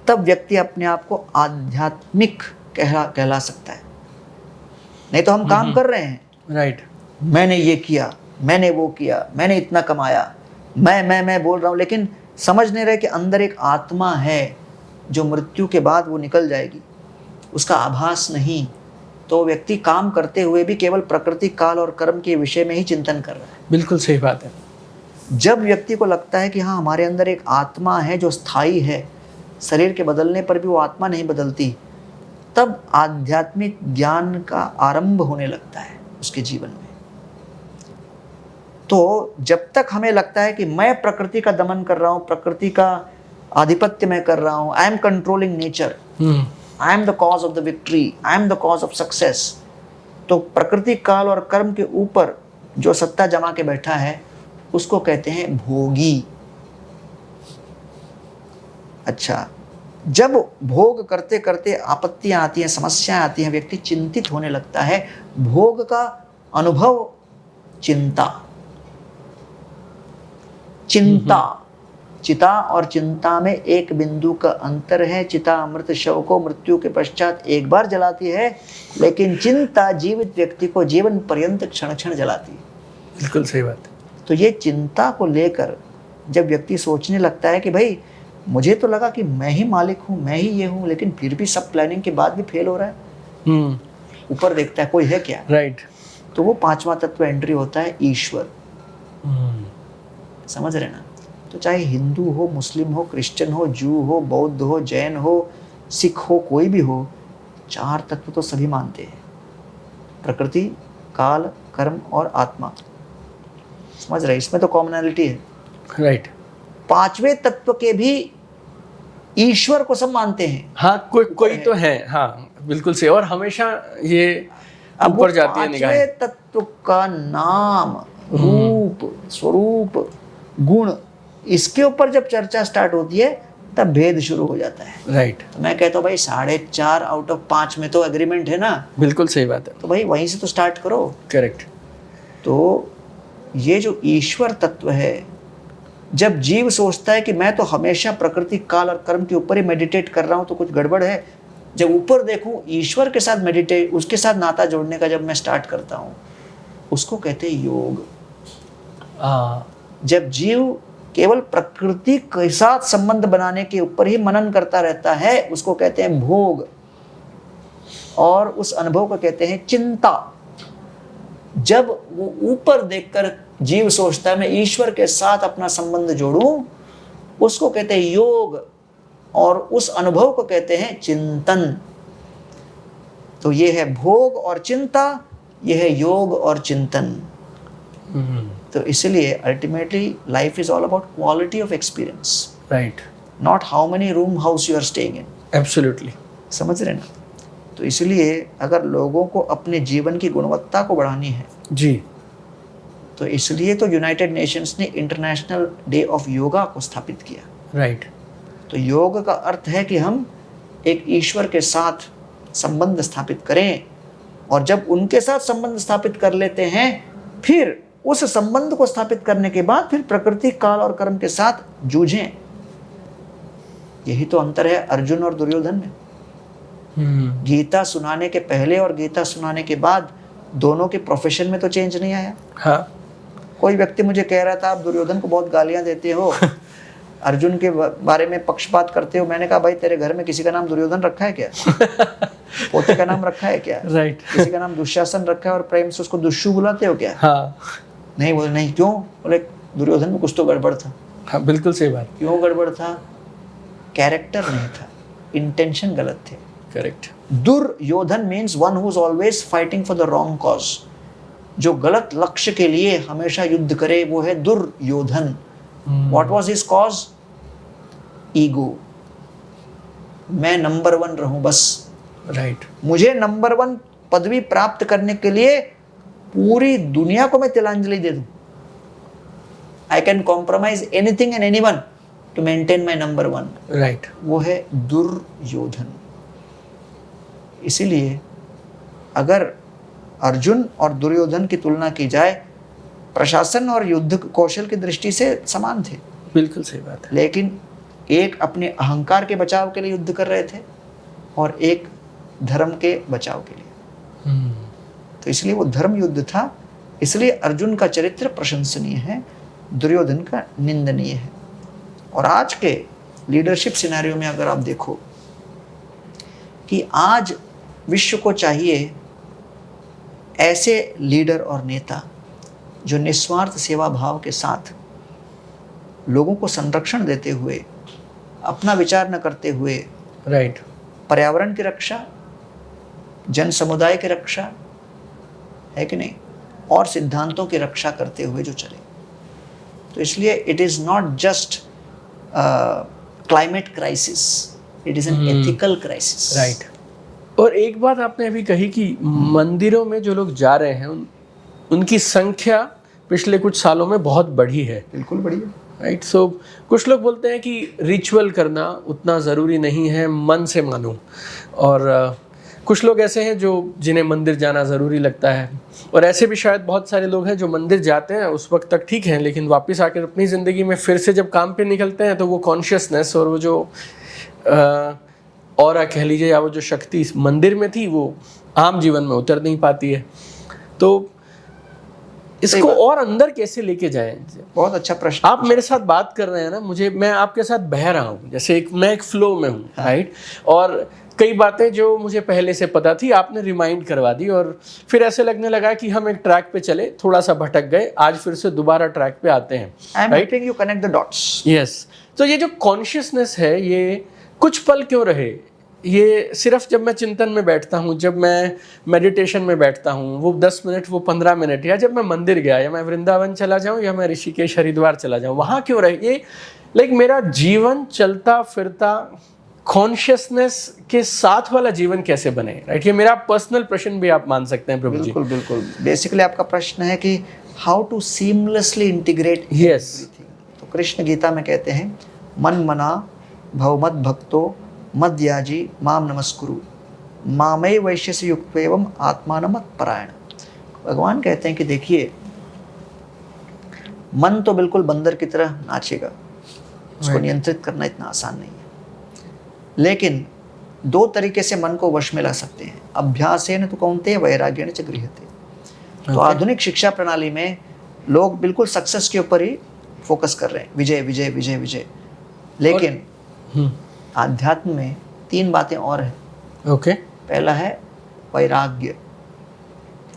तब व्यक्ति अपने आप को आध्यात्मिक कहला सकता है। नहीं तो हम काम कर रहे हैं, राइट, मैंने ये किया, मैंने वो किया, मैंने इतना कमाया, मैं बोल रहा हूँ, लेकिन समझ नहीं रहे कि अंदर एक आत्मा है जो मृत्यु के बाद वो निकल जाएगी, उसका आभास नहीं। तो व्यक्ति काम करते हुए भी केवल प्रकृति, काल और कर्म के विषय में ही चिंतन कर रहा है। बिल्कुल सही बात है। जब व्यक्ति को लगता है कि हाँ, हमारे अंदर एक आत्मा है जो स्थायी है, शरीर के बदलने पर भी वो आत्मा नहीं बदलती, तब आध्यात्मिक ज्ञान का आरंभ होने लगता है उसके जीवन में। तो जब तक हमें लगता है कि मैं प्रकृति का दमन कर रहा हूँ, प्रकृति का आधिपत्य मैं कर रहा हूँ, I am controlling nature, I am the cause of the victory, I am the cause of success, तो प्रकृति, काल और कर्म के ऊपर जो सत्ता जमा के बैठा है उसको कहते हैं भोगी। अच्छा, जब भोग करते करते आपत्तियां आती हैं, समस्याएं आती हैं, व्यक्ति चिंतित होने लगता है। भोग का अनुभव, चिंता, चिता और चिंता में एक बिंदु का अंतर है। चिता अमृत शव को मृत्यु के पश्चात एक बार जलाती है, लेकिन चिंता जीवित व्यक्ति को जीवन पर्यंत क्षण क्षण जलाती है। बिल्कुल सही बात है। तो ये चिंता को लेकर जब व्यक्ति सोचने लगता है कि भाई, मुझे तो लगा कि मैं ही मालिक हूँ, मैं ही ये हूँ, लेकिन फिर भी सब प्लानिंग के बाद भी फेल हो रहा है, ऊपर देखता है कोई है क्या, राइट। तो वो 5वां तत्व एंट्री होता है, ईश्वर। समझ रहे ना? तो चाहे हिंदू हो, मुस्लिम हो, क्रिश्चियन हो, जू हो, बौद्ध हो, जैन हो, सिख हो, कोई भी हो, 4 तत्व तो सभी मानते हैं, प्रकृति, काल, कर्म और आत्मा। समझ रहे? इसमें तो कॉमनैलिटी है, राइट। 5वें तत्व के भी ईश्वर को सब मानते हैं। हाँ, कोई तो है। हाँ, बिल्कुल सही। और हमेशा ये ऊपर जाती है निगाहें। 5वें तत्व का नाम, रूप, स्वरूप, गुण, इसके ऊपर जब चर्चा स्टार्ट होती है तब भेद शुरू हो जाता है। राइट। तो मैं कहता हूँ भाई 4.5 आउट ऑफ 5 में तो एग्रीमेंट है ना। बिल्कुल सही बात है। तो भाई वहीं से तो स्टार्ट करो। करेक्ट। तो ये जो ईश्वर तत्व है, जब जीव सोचता है कि मैं तो हमेशा प्रकृति, काल और कर्म के ऊपर ही मेडिटेट कर रहा हूँ, तो कुछ गड़बड़ है। जब ऊपर देखूं, ईश्वर के साथ मेडिटेट, उसके साथ नाता जोड़ने का जब मैं स्टार्ट करता हूँ, उसको कहते हैं योग। जब जीव केवल प्रकृति के साथ संबंध बनाने के ऊपर ही मनन करता रहता है, उसको कहते हैं भोग, और उस अनुभव को कहते हैं चिंता। जब वो ऊपर देखकर जीव सोचता है मैं ईश्वर के साथ अपना संबंध जोड़ूं, उसको कहते हैं योग, और उस अनुभव को कहते हैं चिंतन। तो ये है भोग और चिंता, ये है योग और चिंतन। तो इसलिए ultimately life is all about quality of experience, right, not how many room house you are staying in. Absolutely. समझ रहे ना? तो इसलिए अगर लोगों को अपने जीवन की गुणवत्ता को बढ़ानी है जी, तो इसलिए तो यूनाइटेड नेशंस ने इंटरनेशनल डे ऑफ योगा को स्थापित किया। राइट। तो योग का अर्थ है कि हम एक ईश्वर के साथ संबंध स्थापित करें, और जब उनके साथ संबंध स्थापित कर लेते हैं, फिर उस संबंध को स्थापित करने के बाद फिर प्रकृति, काल और कर्म के साथ जूझें। यही तो अंतर है अर्जुन और दुर्योधन में। गीता सुनाने के पहले और गीता सुनाने के बाद दोनों के प्रोफेशन में तो चेंज नहीं आया। हाँ। कोई व्यक्ति मुझे कह रहा था आप दुर्योधन को बहुत गालियां देते हो, अर्जुन के बारे में पक्षपात करते हो। मैंने कहा भाई तेरे घर में किसी का नाम दुर्योधन रखा है क्या? पोते का नाम रखा है क्या? राइट। किसी का नाम दुशासन रखा है और प्रेम से उसको दुष्यु बुलाते हो क्या? हाँ। नहीं बोले नहीं। क्यों? बोले दुर्योधन में कुछ तो गड़बड़ था। हाँ, बिल्कुल सही बात। क्यों गड़बड़ था? कैरेक्टर नहीं था, इंटेंशन गलत थे। Correct. Duryodhan means one who is always fighting for the wrong cause. जो गलत लक्ष्य के लिए हमेशा युद्ध करे वो है Duryodhan. What was his cause? Ego. मैं नंबर 1 रहूं बस। राइट। मुझे नंबर 1 पदवी प्राप्त करने के लिए पूरी दुनिया को मैं तिलांजलि दे दूं। I can compromise anything and anyone to maintain my number 1। Right. वो है दुर्योधन। इसीलिए अगर अर्जुन और दुर्योधन की तुलना की जाए, प्रशासन और युद्ध कौशल की दृष्टि से समान थे। बिल्कुल सही बात है। लेकिन एक अपने अहंकार के बचाव के लिए युद्ध कर रहे थे और एक धर्म के बचाव के लिए। तो इसलिए वो धर्म युद्ध था। इसलिए अर्जुन का चरित्र प्रशंसनीय है, दुर्योधन का निंदनीय है। और आज के लीडरशिप सिनेरियो में अगर आप देखो कि आज विश्व को चाहिए ऐसे लीडर और नेता जो निस्वार्थ सेवा भाव के साथ लोगों को संरक्षण देते हुए, अपना विचार न करते हुए, राइट, पर्यावरण की रक्षा, जन समुदाय की रक्षा, है कि नहीं, और सिद्धांतों की रक्षा करते हुए जो चले। तो इसलिए it is not just climate crisis, it is an ethical crisis. Right. और एक बात आपने अभी कही कि मंदिरों में जो लोग जा रहे हैं उनकी संख्या पिछले कुछ सालों में बहुत बढ़ी है। बिल्कुल बढ़िया। राइट। सो कुछ लोग बोलते हैं कि रिचुअल करना उतना ज़रूरी नहीं है, मन से मानो। और कुछ लोग ऐसे हैं जो जिन्हें मंदिर जाना ज़रूरी लगता है, और ऐसे भी शायद बहुत सारे लोग हैं जो मंदिर जाते हैं उस वक्त तक ठीक हैं, लेकिन वापस आकर अपनी ज़िंदगी में फिर से जब काम पे निकलते हैं तो वो कॉन्शियसनेस और वो जो ऑरा कह लीजिए या वो जो शक्ति इस मंदिर में थी वो आम जीवन में उतर नहीं पाती है। तो इसको और अंदर कैसे लेके जाएं? बहुत अच्छा प्रश्न। आप मेरे साथ बात कर रहे हैं ना, मैं आपके साथ बह रहा हूँ, जैसे मैं एक फ्लो में हूँ। हाँ। राइट। और कई बातें जो मुझे पहले से पता थी आपने रिमाइंड करवा दी, और फिर ऐसे लगने लगा कि हम एक ट्रैक पे चले, थोड़ा सा भटक गए, आज फिर से दोबारा ट्रैक पे आते हैं। Right, you connect the dots. Yes. तो ये जो कॉन्शियसनेस है ये कुछ पल क्यों रहे? ये सिर्फ जब मैं चिंतन में बैठता हूँ, जब मैं मेडिटेशन में बैठता हूँ, वो 10 मिनट, वो 15 मिनट, या जब मैं मंदिर गया, या मैं वृंदावन चला जाऊँ, या मैं ऋषिकेश हरिद्वार चला जाऊँ, वहाँ क्यों रहे? ये मेरा जीवन चलता फिरता कॉन्शियसनेस के साथ वाला जीवन कैसे बने? राइट। ये मेरा पर्सनल प्रश्न भी आप मान सकते हैं प्रभु जी। बिल्कुल बिल्कुल। बेसिकली आपका प्रश्न है कि how to seamlessly integrate. Yes. तो कृष्ण गीता में कहते हैं मन मना भवमद भक्तो मद्याजी माम नमस्कुरु मामय वैश्यस्य युक्तेवम आत्मानमत परायण। भगवान कहते हैं कि देखिए, मन तो बिल्कुल बंदर की तरह नाचेगा, उसको नियंत्रित करना इतना आसान नहीं है। लेकिन 2 तरीके से मन को वश में ला सकते हैं, अभ्यासेन तु कौन्तेय वैराग्येण च गृह्यते। तो आधुनिक शिक्षा प्रणाली में लोग बिल्कुल सक्सेस के ऊपर ही फोकस कर रहे हैं, विजय विजय विजय विजय। लेकिन आध्यात्म में 3 बातें और हैं। ओके। पहला है वैराग्य।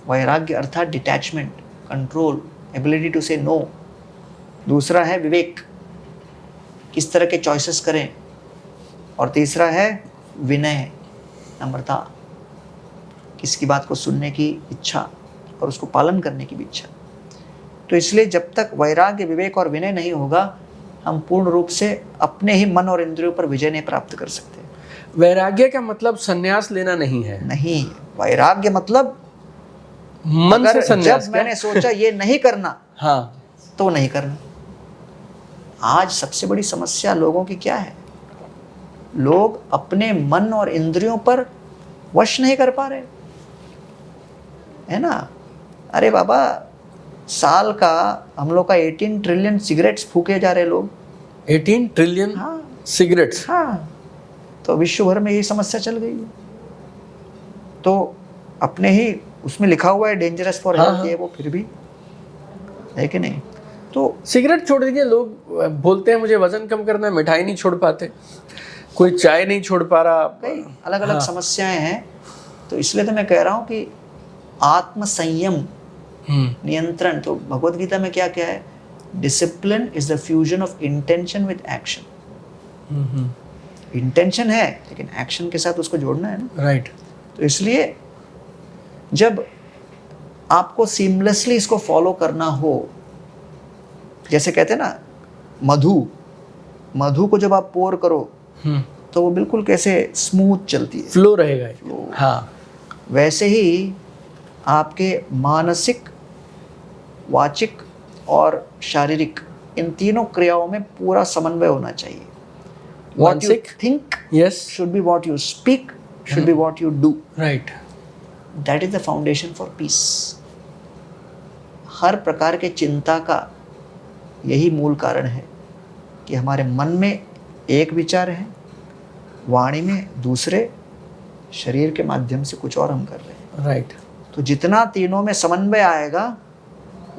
वैराग्य अर्थात डिटैचमेंट, कंट्रोल, एबिलिटी टू से नो। दूसरा है विवेक, किस तरह के चॉइसेस करें। और तीसरा है विनय, नम्रता, किसकी बात को सुनने की इच्छा और उसको पालन करने की भी इच्छा। तो इसलिए जब तक वैराग्य, विवेक और विनय नहीं होगा, हम पूर्ण रूप से अपने ही मन और इंद्रियों पर विजय नहीं प्राप्त कर सकते। वैराग्य का मतलब संन्यास लेना नहीं है। नहीं, वैराग्य मतलब मन से संन्यास। जब मैंने सोचा ये नहीं करना, हाँ, तो नहीं करना। आज सबसे बड़ी समस्या लोगों की क्या है? लोग अपने मन और इंद्रियों पर वश नहीं कर पा रहे, है ना। अरे बाबा, साल का हम लोग का 18 ट्रिलियन सिगरेट्स फूके जा रहे लोग। 18 ट्रिलियन हाँ सिगरेट्स। हाँ, तो विश्व भर में ये समस्या चल गई है। तो अपने ही उसमें लिखा हुआ है डेंजरस फॉर हेल्थ, ये वो, फिर भी है कि नहीं। तो सिगरेट छोड़ दीजिए, लोग बोलते हैं मुझे वजन कम करना है, मिठाई नहीं छोड़ पाते, कोई चाय नहीं छोड़ पा रहा, कई अलग अलग समस्याएं हैं। तो इसलिए तो मैं कह रहा हूँ कि आत्म संयम, नियंत्रण। तो भगवत गीता में क्या क्या है? Discipline is the fusion of intention with action. Intention है लेकिन एक्शन के साथ उसको जोड़ना है ना। राइट। तो इसलिए जब आपको सीमलेसली इसको फॉलो करना हो, जैसे कहते हैं ना मधु को जब आप पोर करो तो वो बिल्कुल कैसे स्मूथ चलती है, फ्लो रहेगा। हाँ, वैसे ही आपके मानसिक, वाचिक और शारीरिक, इन तीनों क्रियाओं में पूरा समन्वय होना चाहिए। What you think should be what you speak, should be what you do. Right. That is the foundation for peace. हर प्रकार के चिंता का यही मूल कारण है कि हमारे मन में एक विचार है, वाणी में दूसरे, शरीर के माध्यम से कुछ और हम कर रहे हैं। राइट। तो जितना तीनों में समन्वय आएगा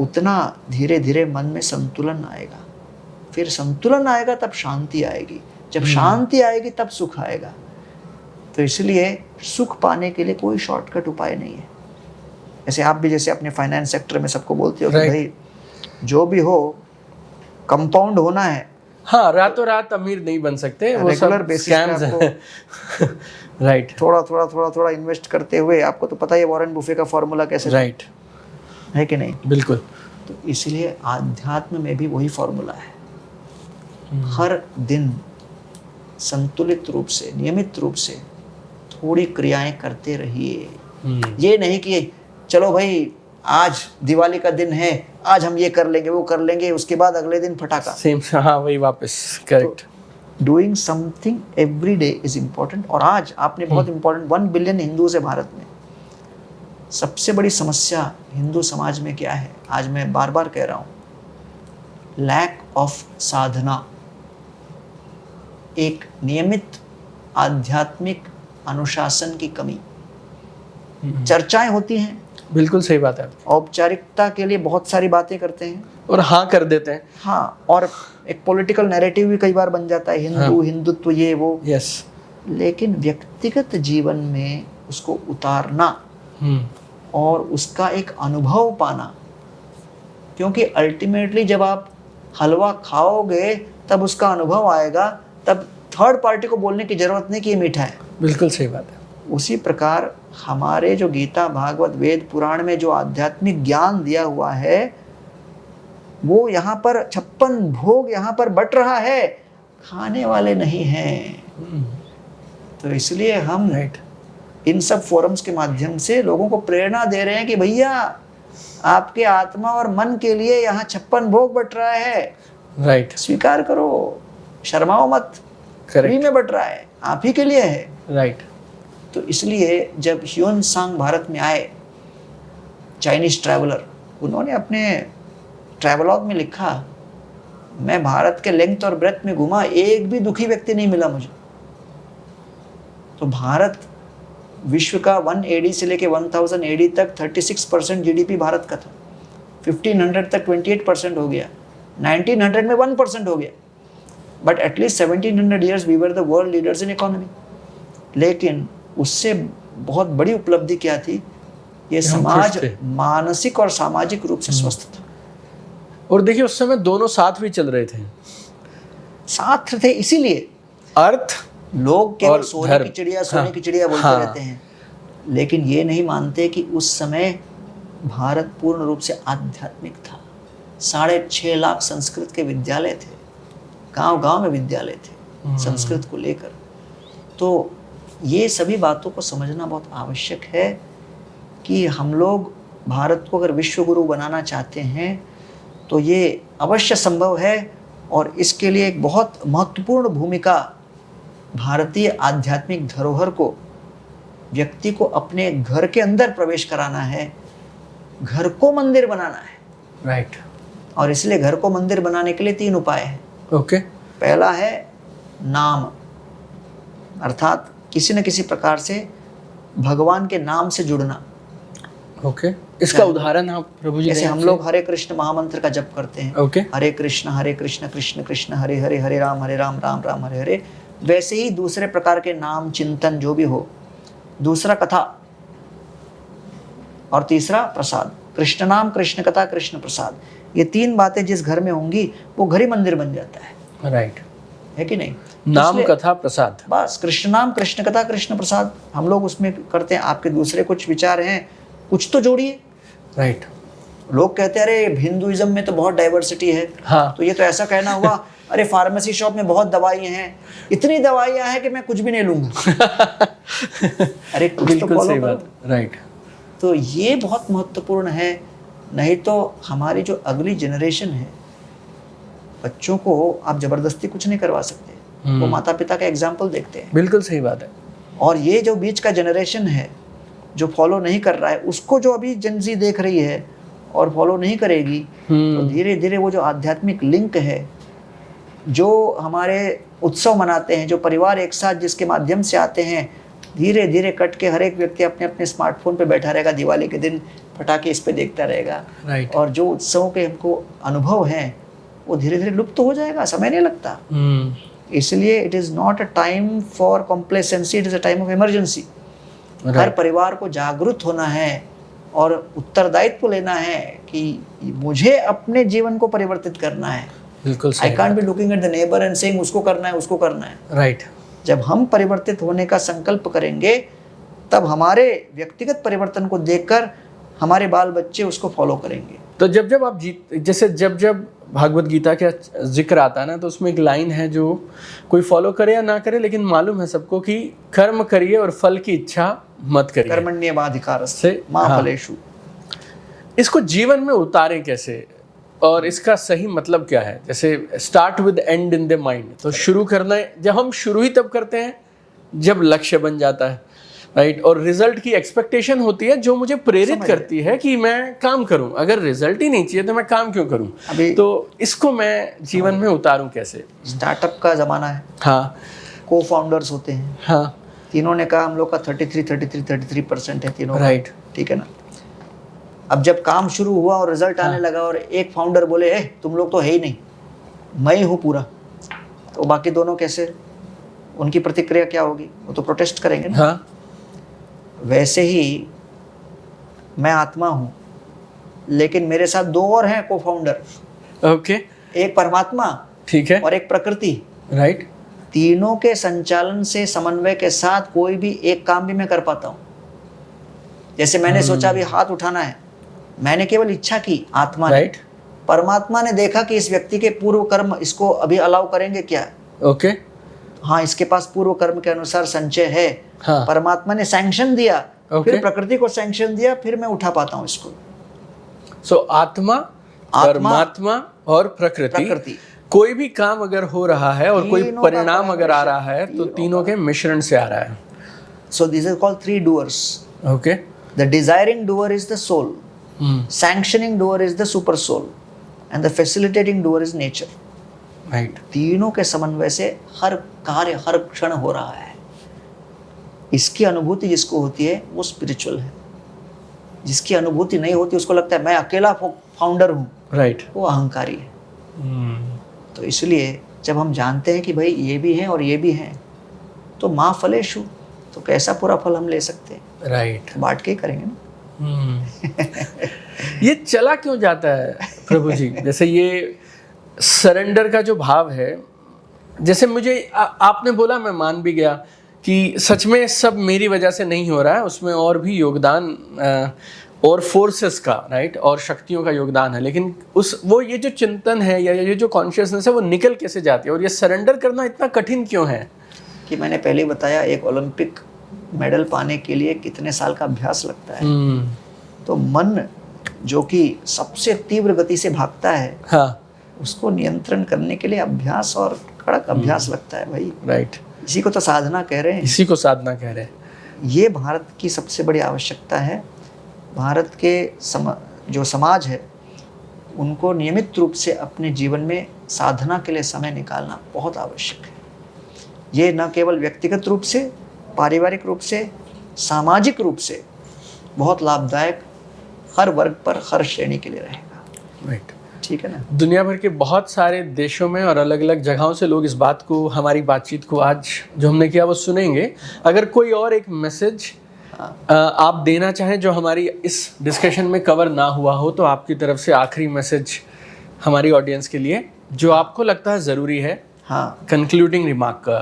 उतना धीरे धीरे मन में संतुलन आएगा, फिर संतुलन आएगा तब शांति आएगी, जब शांति आएगी तब सुख आएगा। तो इसलिए सुख पाने के लिए कोई शॉर्टकट उपाय नहीं है। ऐसे आप भी जैसे अपने फाइनेंस सेक्टर में सबको बोलते हो कि भाई जो भी हो कंपाउंड होना है। हाँ, रातों रात अमीर नहीं बन सकते, वो रेगुलर सब बेसिस पे आपको राइट, थोड़ा इन्वेस्ट करते हुए, आपको तो पता ही है वॉरेन बुफे का फॉर्मूला कैसे, राइट है कि नहीं? बिल्कुल। तो इसलिए आध्यात्म में भी वही फॉर्मूला है। हर दिन संतुलित रूप से, नियमित रूप से थोड़ी क्रियाएं करते रहिए। ये नहीं कि चलो भाई आज दिवाली का दिन है, आज हम ये कर लेंगे वो कर लेंगे, उसके बाद अगले दिन फटाका सेम। हाँ, वही वापस। Correct. Doing something every day is important. और आज आपने बहुत इम्पोर्टेंट, 1 बिलियन हिंदूज है भारत में। सबसे बड़ी समस्या हिंदू समाज में क्या है? आज मैं बार बार कह रहा हूँ, लैक ऑफ साधना, एक नियमित आध्यात्मिक अनुशासन की कमी। चर्चाएं होती हैं, बिल्कुल सही बात है, औपचारिकता के लिए बहुत सारी बातें करते हैं और हाँ कर देते हैं। हाँ, और एक पॉलिटिकल नैरेटिव भी कई बार बन जाता है, हिंदू हिंदुत्व ये वो। यस। लेकिन व्यक्तिगत जीवन में उसको उतारना और उसका एक अनुभव पाना, क्योंकि अल्टीमेटली जब आप हलवा खाओगे तब उसका अनुभव आएगा, तब थर्ड पार्टी को बोलने की जरूरत नहीं कि ये मीठा है। बिल्कुल सही बात है। उसी प्रकार हमारे जो गीता, भागवत, वेद, पुराण में जो आध्यात्मिक ज्ञान दिया हुआ है वो यहाँ पर 56 भोग यहाँ पर बट रहा है, खाने वाले नहीं हैं। तो इसलिए हम इन सब फोरम्स के माध्यम से लोगों को प्रेरणा दे रहे हैं कि भैया आपके आत्मा और मन के लिए यहाँ 56 भोग बट रहा है। राइट। स्वीकार करो, शर्माओ मत, फ्री में बट रहा है, आप ही के लिए है। राइट। तो इसलिए जब ह्यून सांग भारत में आए, चाइनीज ट्रैवलर, उन्होंने अपने ट्रैवलॉग में लिखा, मैं भारत के लेंथ और ब्रेथ में घूमा, एक भी दुखी व्यक्ति नहीं मिला मुझे। तो भारत विश्व का 1 AD से लेके 1000 AD तक 36% GDP भारत का था, 1500 तक 28% हो गया, 1900 में 1% हो गया, but at least 1700 years we were the world leaders in economy. लेकिन उससे बहुत बड़ी उपलब्धि क्या थी? ये समाज मानसिक और सामाजिक रूप से स्वस्थ था। और देखिए उस समय दोनों साथ भी चल रहे थे, साथ थे, इसीलिए अर्थ, लोग केवल सोने की चिड़िया, सोने की चिड़िया बोलते रहते हैं, लेकिन ये नहीं मानते कि उस समय भारत पूर्ण रूप से आध्यात्मिक था। 6.5 लाख संस्कृत के विद्यालय थे, गांव-गांव में विद्यालय थे संस्कृत को लेकर। तो ये सभी बातों को समझना बहुत आवश्यक है कि हम लोग भारत को अगर विश्व गुरु बनाना चाहते हैं तो ये अवश्य संभव है। और इसके लिए एक बहुत महत्वपूर्ण भूमिका भारतीय आध्यात्मिक धरोहर को, व्यक्ति को अपने घर के अंदर प्रवेश कराना है, घर को मंदिर बनाना है। राइट। और इसलिए घर को मंदिर बनाने के लिए 3 उपाय हैं। ओके। पहला है नाम, अर्थात किसी न किसी प्रकार से भगवान के नाम से जुड़ना। ओके। इसका उदाहरण आप प्रभु जी जैसे दें हम हमसे? लोग हरे कृष्ण महामंत्र का जप करते हैं। ओके। हरे कृष्ण कृष्ण कृष्ण हरे हरे, हरे राम राम राम हरे हरे। वैसे ही दूसरे प्रकार के नाम चिंतन जो भी हो। दूसरा कथा, और तीसरा प्रसाद। कृष्ण नाम, कृष्ण कथा, कृष्ण प्रसाद, ये 3 बातें जिस घर में होंगी वो घर ही मंदिर बन जाता है। राइट। है कि नहीं? नाम, कथा, प्रसाद, बस कृष्ण नाम, कृष्ण कथा, कृष्ण प्रसाद हम लोग उसमें करते हैं। आपके दूसरे कुछ विचार हैं, कुछ तो जोड़िए। राइट। लोग कहते हैं अरे हिंदुइज्म में तो बहुत डाइवर्सिटी है। हाँ। तो ये तो ऐसा कहना हुआ अरे फार्मेसी शॉप में बहुत दवाइयाँ हैं, इतनी दवाइयाँ हैं कि मैं कुछ भी नहीं लूंगा। अरे कुछ तो बिल्कुल फॉलो सही करो। बात। राइट। तो ये बहुत महत्वपूर्ण है। नहीं तो हमारी जो अगली जनरेशन है, बच्चों को आप जबरदस्ती कुछ नहीं करवा सकते। वो माता पिता का एग्जाम्पल देखते हैं। बिल्कुल सही बात है। और ये जो बीच का जनरेशन है जो फॉलो नहीं कर रहा है, उसको जो अभी जेनजी देख रही है और फॉलो नहीं करेगी, तो धीरे धीरे वो जो आध्यात्मिक लिंक है, जो हमारे उत्सव मनाते हैं, जो परिवार एक साथ जिसके माध्यम से आते हैं, धीरे धीरे कट के हर एक व्यक्ति अपने अपने स्मार्टफोन पे बैठा रहेगा, दिवाली के दिन पटाखे इस पे देखता रहेगा। राइट। और जो उत्सवों के हमको अनुभव हैं वो धीरे धीरे लुप्त हो जाएगा, समय नहीं लगता। इसलिए it is not a time for complacency, it is a time of emergency. हर परिवार को जागरूक होना है और उत्तरदायित्व लेना है कि मुझे अपने जीवन को परिवर्तित करना है। बिल्कुल I can't be looking at the neighbour and saying उसको करना है, उसको करना है। राइट। जब हम परिवर्तित होने का संकल्प करेंगे, तब हमारे व्यक्तिगत परिवर्तन को देखकर हमारे बाल बच्चे उसको फॉलो करेंगे। तो जब आप जैसे जब भागवत गीता का जिक्र आता है ना, तो उसमें एक लाइन है जो कोई फॉलो करे या ना करे, लेकिन मालूम है सबको कि कर्म करिए और फल की इच्छा मत करिए। कर्मण्येवाधिकारस्ते मा फलेषु। इसको जीवन में उतारें कैसे, और इसका सही मतलब क्या है? जैसे start with and in the mind, तो शुरू करना है। जब हम शुरू ही तब करते हैं जब लक्ष्य बन जाता है। राइट। और रिजल्ट की एक्सपेक्टेशन होती है जो मुझे प्रेरित करती है कि मैं काम करूं। अगर रिजल्ट ही नहीं चाहिए तो मैं काम क्यों करूं? तो इसको मैं जीवन में उतारूं कैसे? स्टार्टअप का जमाना है। हाँ। को फाउंडर्स होते हैं। हाँ। तीनों ने कहा हम लोग का 33% है तीनों। राइट। ठीक है ना। अब जब काम शुरू हुआ और रिजल्ट आने लगा और एक फाउंडर बोले तुम लोग तो है ही नहीं, मैं ही हूँ पूरा, तो बाकी दोनों कैसे? उनकी प्रतिक्रिया क्या होगी? वो तो प्रोटेस्ट करेंगे ना। हाँ। वैसे ही मैं आत्मा हूँ, लेकिन मेरे साथ 2 और हैं को फाउंडर। ओके। एक परमात्मा, ठीक है, और एक प्रकृति। राइट। तीनों के संचालन से, समन्वय के साथ कोई भी एक काम भी मैं कर पाता हूँ। जैसे मैंने सोचा भी हाथ उठाना है, मैंने केवल इच्छा की, आत्मा ने। राइट। परमात्मा ने देखा कि इस व्यक्ति के पूर्व कर्म इसको अभी अलाउ करेंगे क्या? ओके। हाँ, इसके पास पूर्व कर्म के अनुसार संचय है। हाँ। परमात्मा ने सैंक्शन दिया, ओके। फिर प्रकृति को सैंक्शन दिया, फिर मैं उठा पाता हूँ इसको। सो आत्मा, परमात्मा और प्रकृति, कोई भी काम अगर हो रहा है और कोई परिणाम अगर आ रहा है तो तीनों के मिश्रण से आ रहा है। So this is called 3 doers. Okay. The desiring doer is the soul, sanctioning doer is the super soul, and the facilitating doer is nature. Right. तीनों के समन्वय से हर कार्य हर क्षण हो रहा है। इसकी अनुभूति जिसको होती है वो स्पिरिचुअल है। जिसकी अनुभूति नहीं होती उसको लगता है मैं अकेला फाउंडर हूँ, राइट, वो अहंकारी है। तो इसलिए जब हम जानते हैं कि भाई ये भी हैं और ये भी हैं, तो माँ फलेषु, तो कैसा पूरा फल हम ले सकते हैं? राइट। बांट के ही करेंगे ना। ये चला क्यों जाता है प्रभु जी? जैसे ये सरेंडर का जो भाव है, जैसे मुझे आपने बोला, मैं मान भी गया कि सच में सब मेरी वजह से नहीं हो रहा है, उसमें और भी योगदान और फोर्सेस का, राइट, और शक्तियों का योगदान है। लेकिन वो ये जो चिंतन है या ये जो कॉन्शियसनेस है वो निकल कैसे जाती है, और ये सरेंडर करना इतना कठिन क्यों है? कि मैंने पहले बताया, एक ओलंपिक मेडल पाने के लिए कितने साल का अभ्यास लगता है। तो मन जो कि सबसे तीव्र गति से भागता है, हाँ, उसको नियंत्रण करने के लिए अभ्यास और कड़क अभ्यास लगता है भाई। राइट। इसी को तो साधना कह रहे हैं। इसी को साधना कह रहे हैं। ये भारत की सबसे बड़ी आवश्यकता है। भारत के जो समाज है उनको नियमित रूप से अपने जीवन में साधना के लिए समय निकालना बहुत आवश्यक है। ये न केवल व्यक्तिगत रूप से, पारिवारिक रूप से, सामाजिक रूप से बहुत लाभदायक हर वर्ग पर, हर श्रेणी के लिए रहेगा। राइट, ठीक है ना। दुनिया भर के बहुत सारे देशों में और अलग अलग जगहों से लोग इस बात को, हमारी बातचीत को आज जो हमने किया वो सुनेंगे। अगर कोई और एक मैसेज आप देना चाहें जो हमारी इस डिस्कशन में कवर ना हुआ हो, तो आपकी तरफ से आखिरी मैसेज हमारी ऑडियंस के लिए जो आपको लगता है ज़रूरी है। हाँ, कंक्लूडिंग रिमार्क का।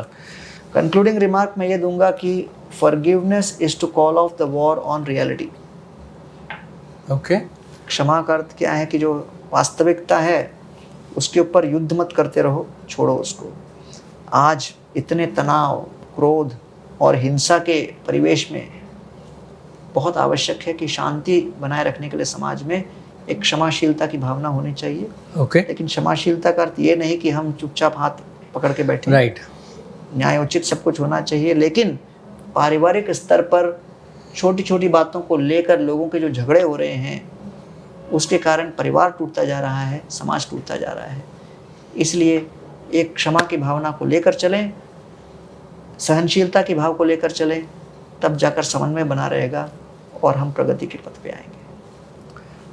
कंक्लूडिंग रिमार्क मैं ये दूंगा कि forgiveness is to call off the war on reality. Okay, क्षमा का अर्थ क्या है कि जो वास्तविकता है उसके ऊपर युद्ध मत करते रहो, छोड़ो उसको। आज इतने तनाव, क्रोध और हिंसा के परिवेश में बहुत आवश्यक है कि शांति बनाए रखने के लिए समाज में एक क्षमाशीलता की भावना होनी चाहिए। ओके, लेकिन क्षमाशीलता का अर्थ ये नहीं कि हम चुपचाप हाथ पकड़ के बैठे। राइट, न्यायोचित सब कुछ होना चाहिए, लेकिन पारिवारिक स्तर पर छोटी छोटी बातों को लेकर लोगों के जो झगड़े हो रहे हैं उसके कारण परिवार टूटता जा रहा है, समाज टूटता जा रहा है। इसलिए एक क्षमा की भावना को लेकर चलें, सहनशीलता की भाव को लेकर चलें, तब जाकर समन्वय बना रहेगा और हम प्रगति के पथ पे आएंगे।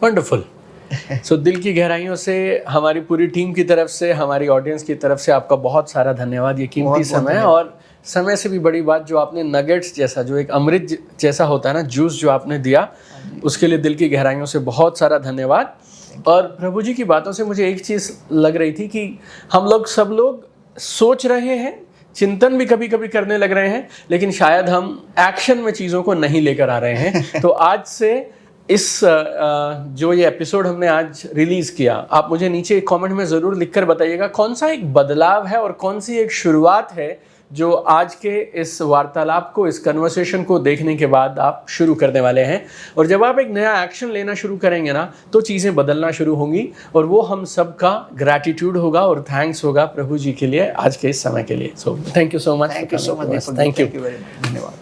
वंडरफुल। सो दिल की गहराइयों से हमारी पूरी टीम की तरफ से, हमारी ऑडियंस की तरफ से आपका बहुत सारा धन्यवाद। ये कीमती समय है, और समय से भी बड़ी बात जो आपने नगेट्स जैसा, जो एक अमृत जैसा होता है ना, जूस जो आपने दिया, उसके लिए दिल की गहराइयों से बहुत सारा धन्यवाद। और प्रभु जी की बातों से मुझे एक चीज़ लग रही थी कि हम लोग सब लोग सोच रहे हैं, चिंतन भी कभी कभी करने लग रहे हैं, लेकिन शायद हम एक्शन में चीज़ों को नहीं लेकर आ रहे हैं। तो आज से इस जो ये एपिसोड हमने आज रिलीज़ किया, आप मुझे नीचे कमेंट में ज़रूर लिखकर बताइएगा कौन सा एक बदलाव है और कौन सी एक शुरुआत है जो आज के इस वार्तालाप को, इस कन्वर्सेशन को देखने के बाद आप शुरू करने वाले हैं। और जब आप एक नया एक्शन लेना शुरू करेंगे ना, तो चीज़ें बदलना शुरू होंगी, और वो हम सब का ग्रैटिट्यूड होगा और थैंक्स होगा प्रभु जी के लिए आज के इस समय के लिए। So thank you so much. Thank you so much. Thank you. धन्यवाद।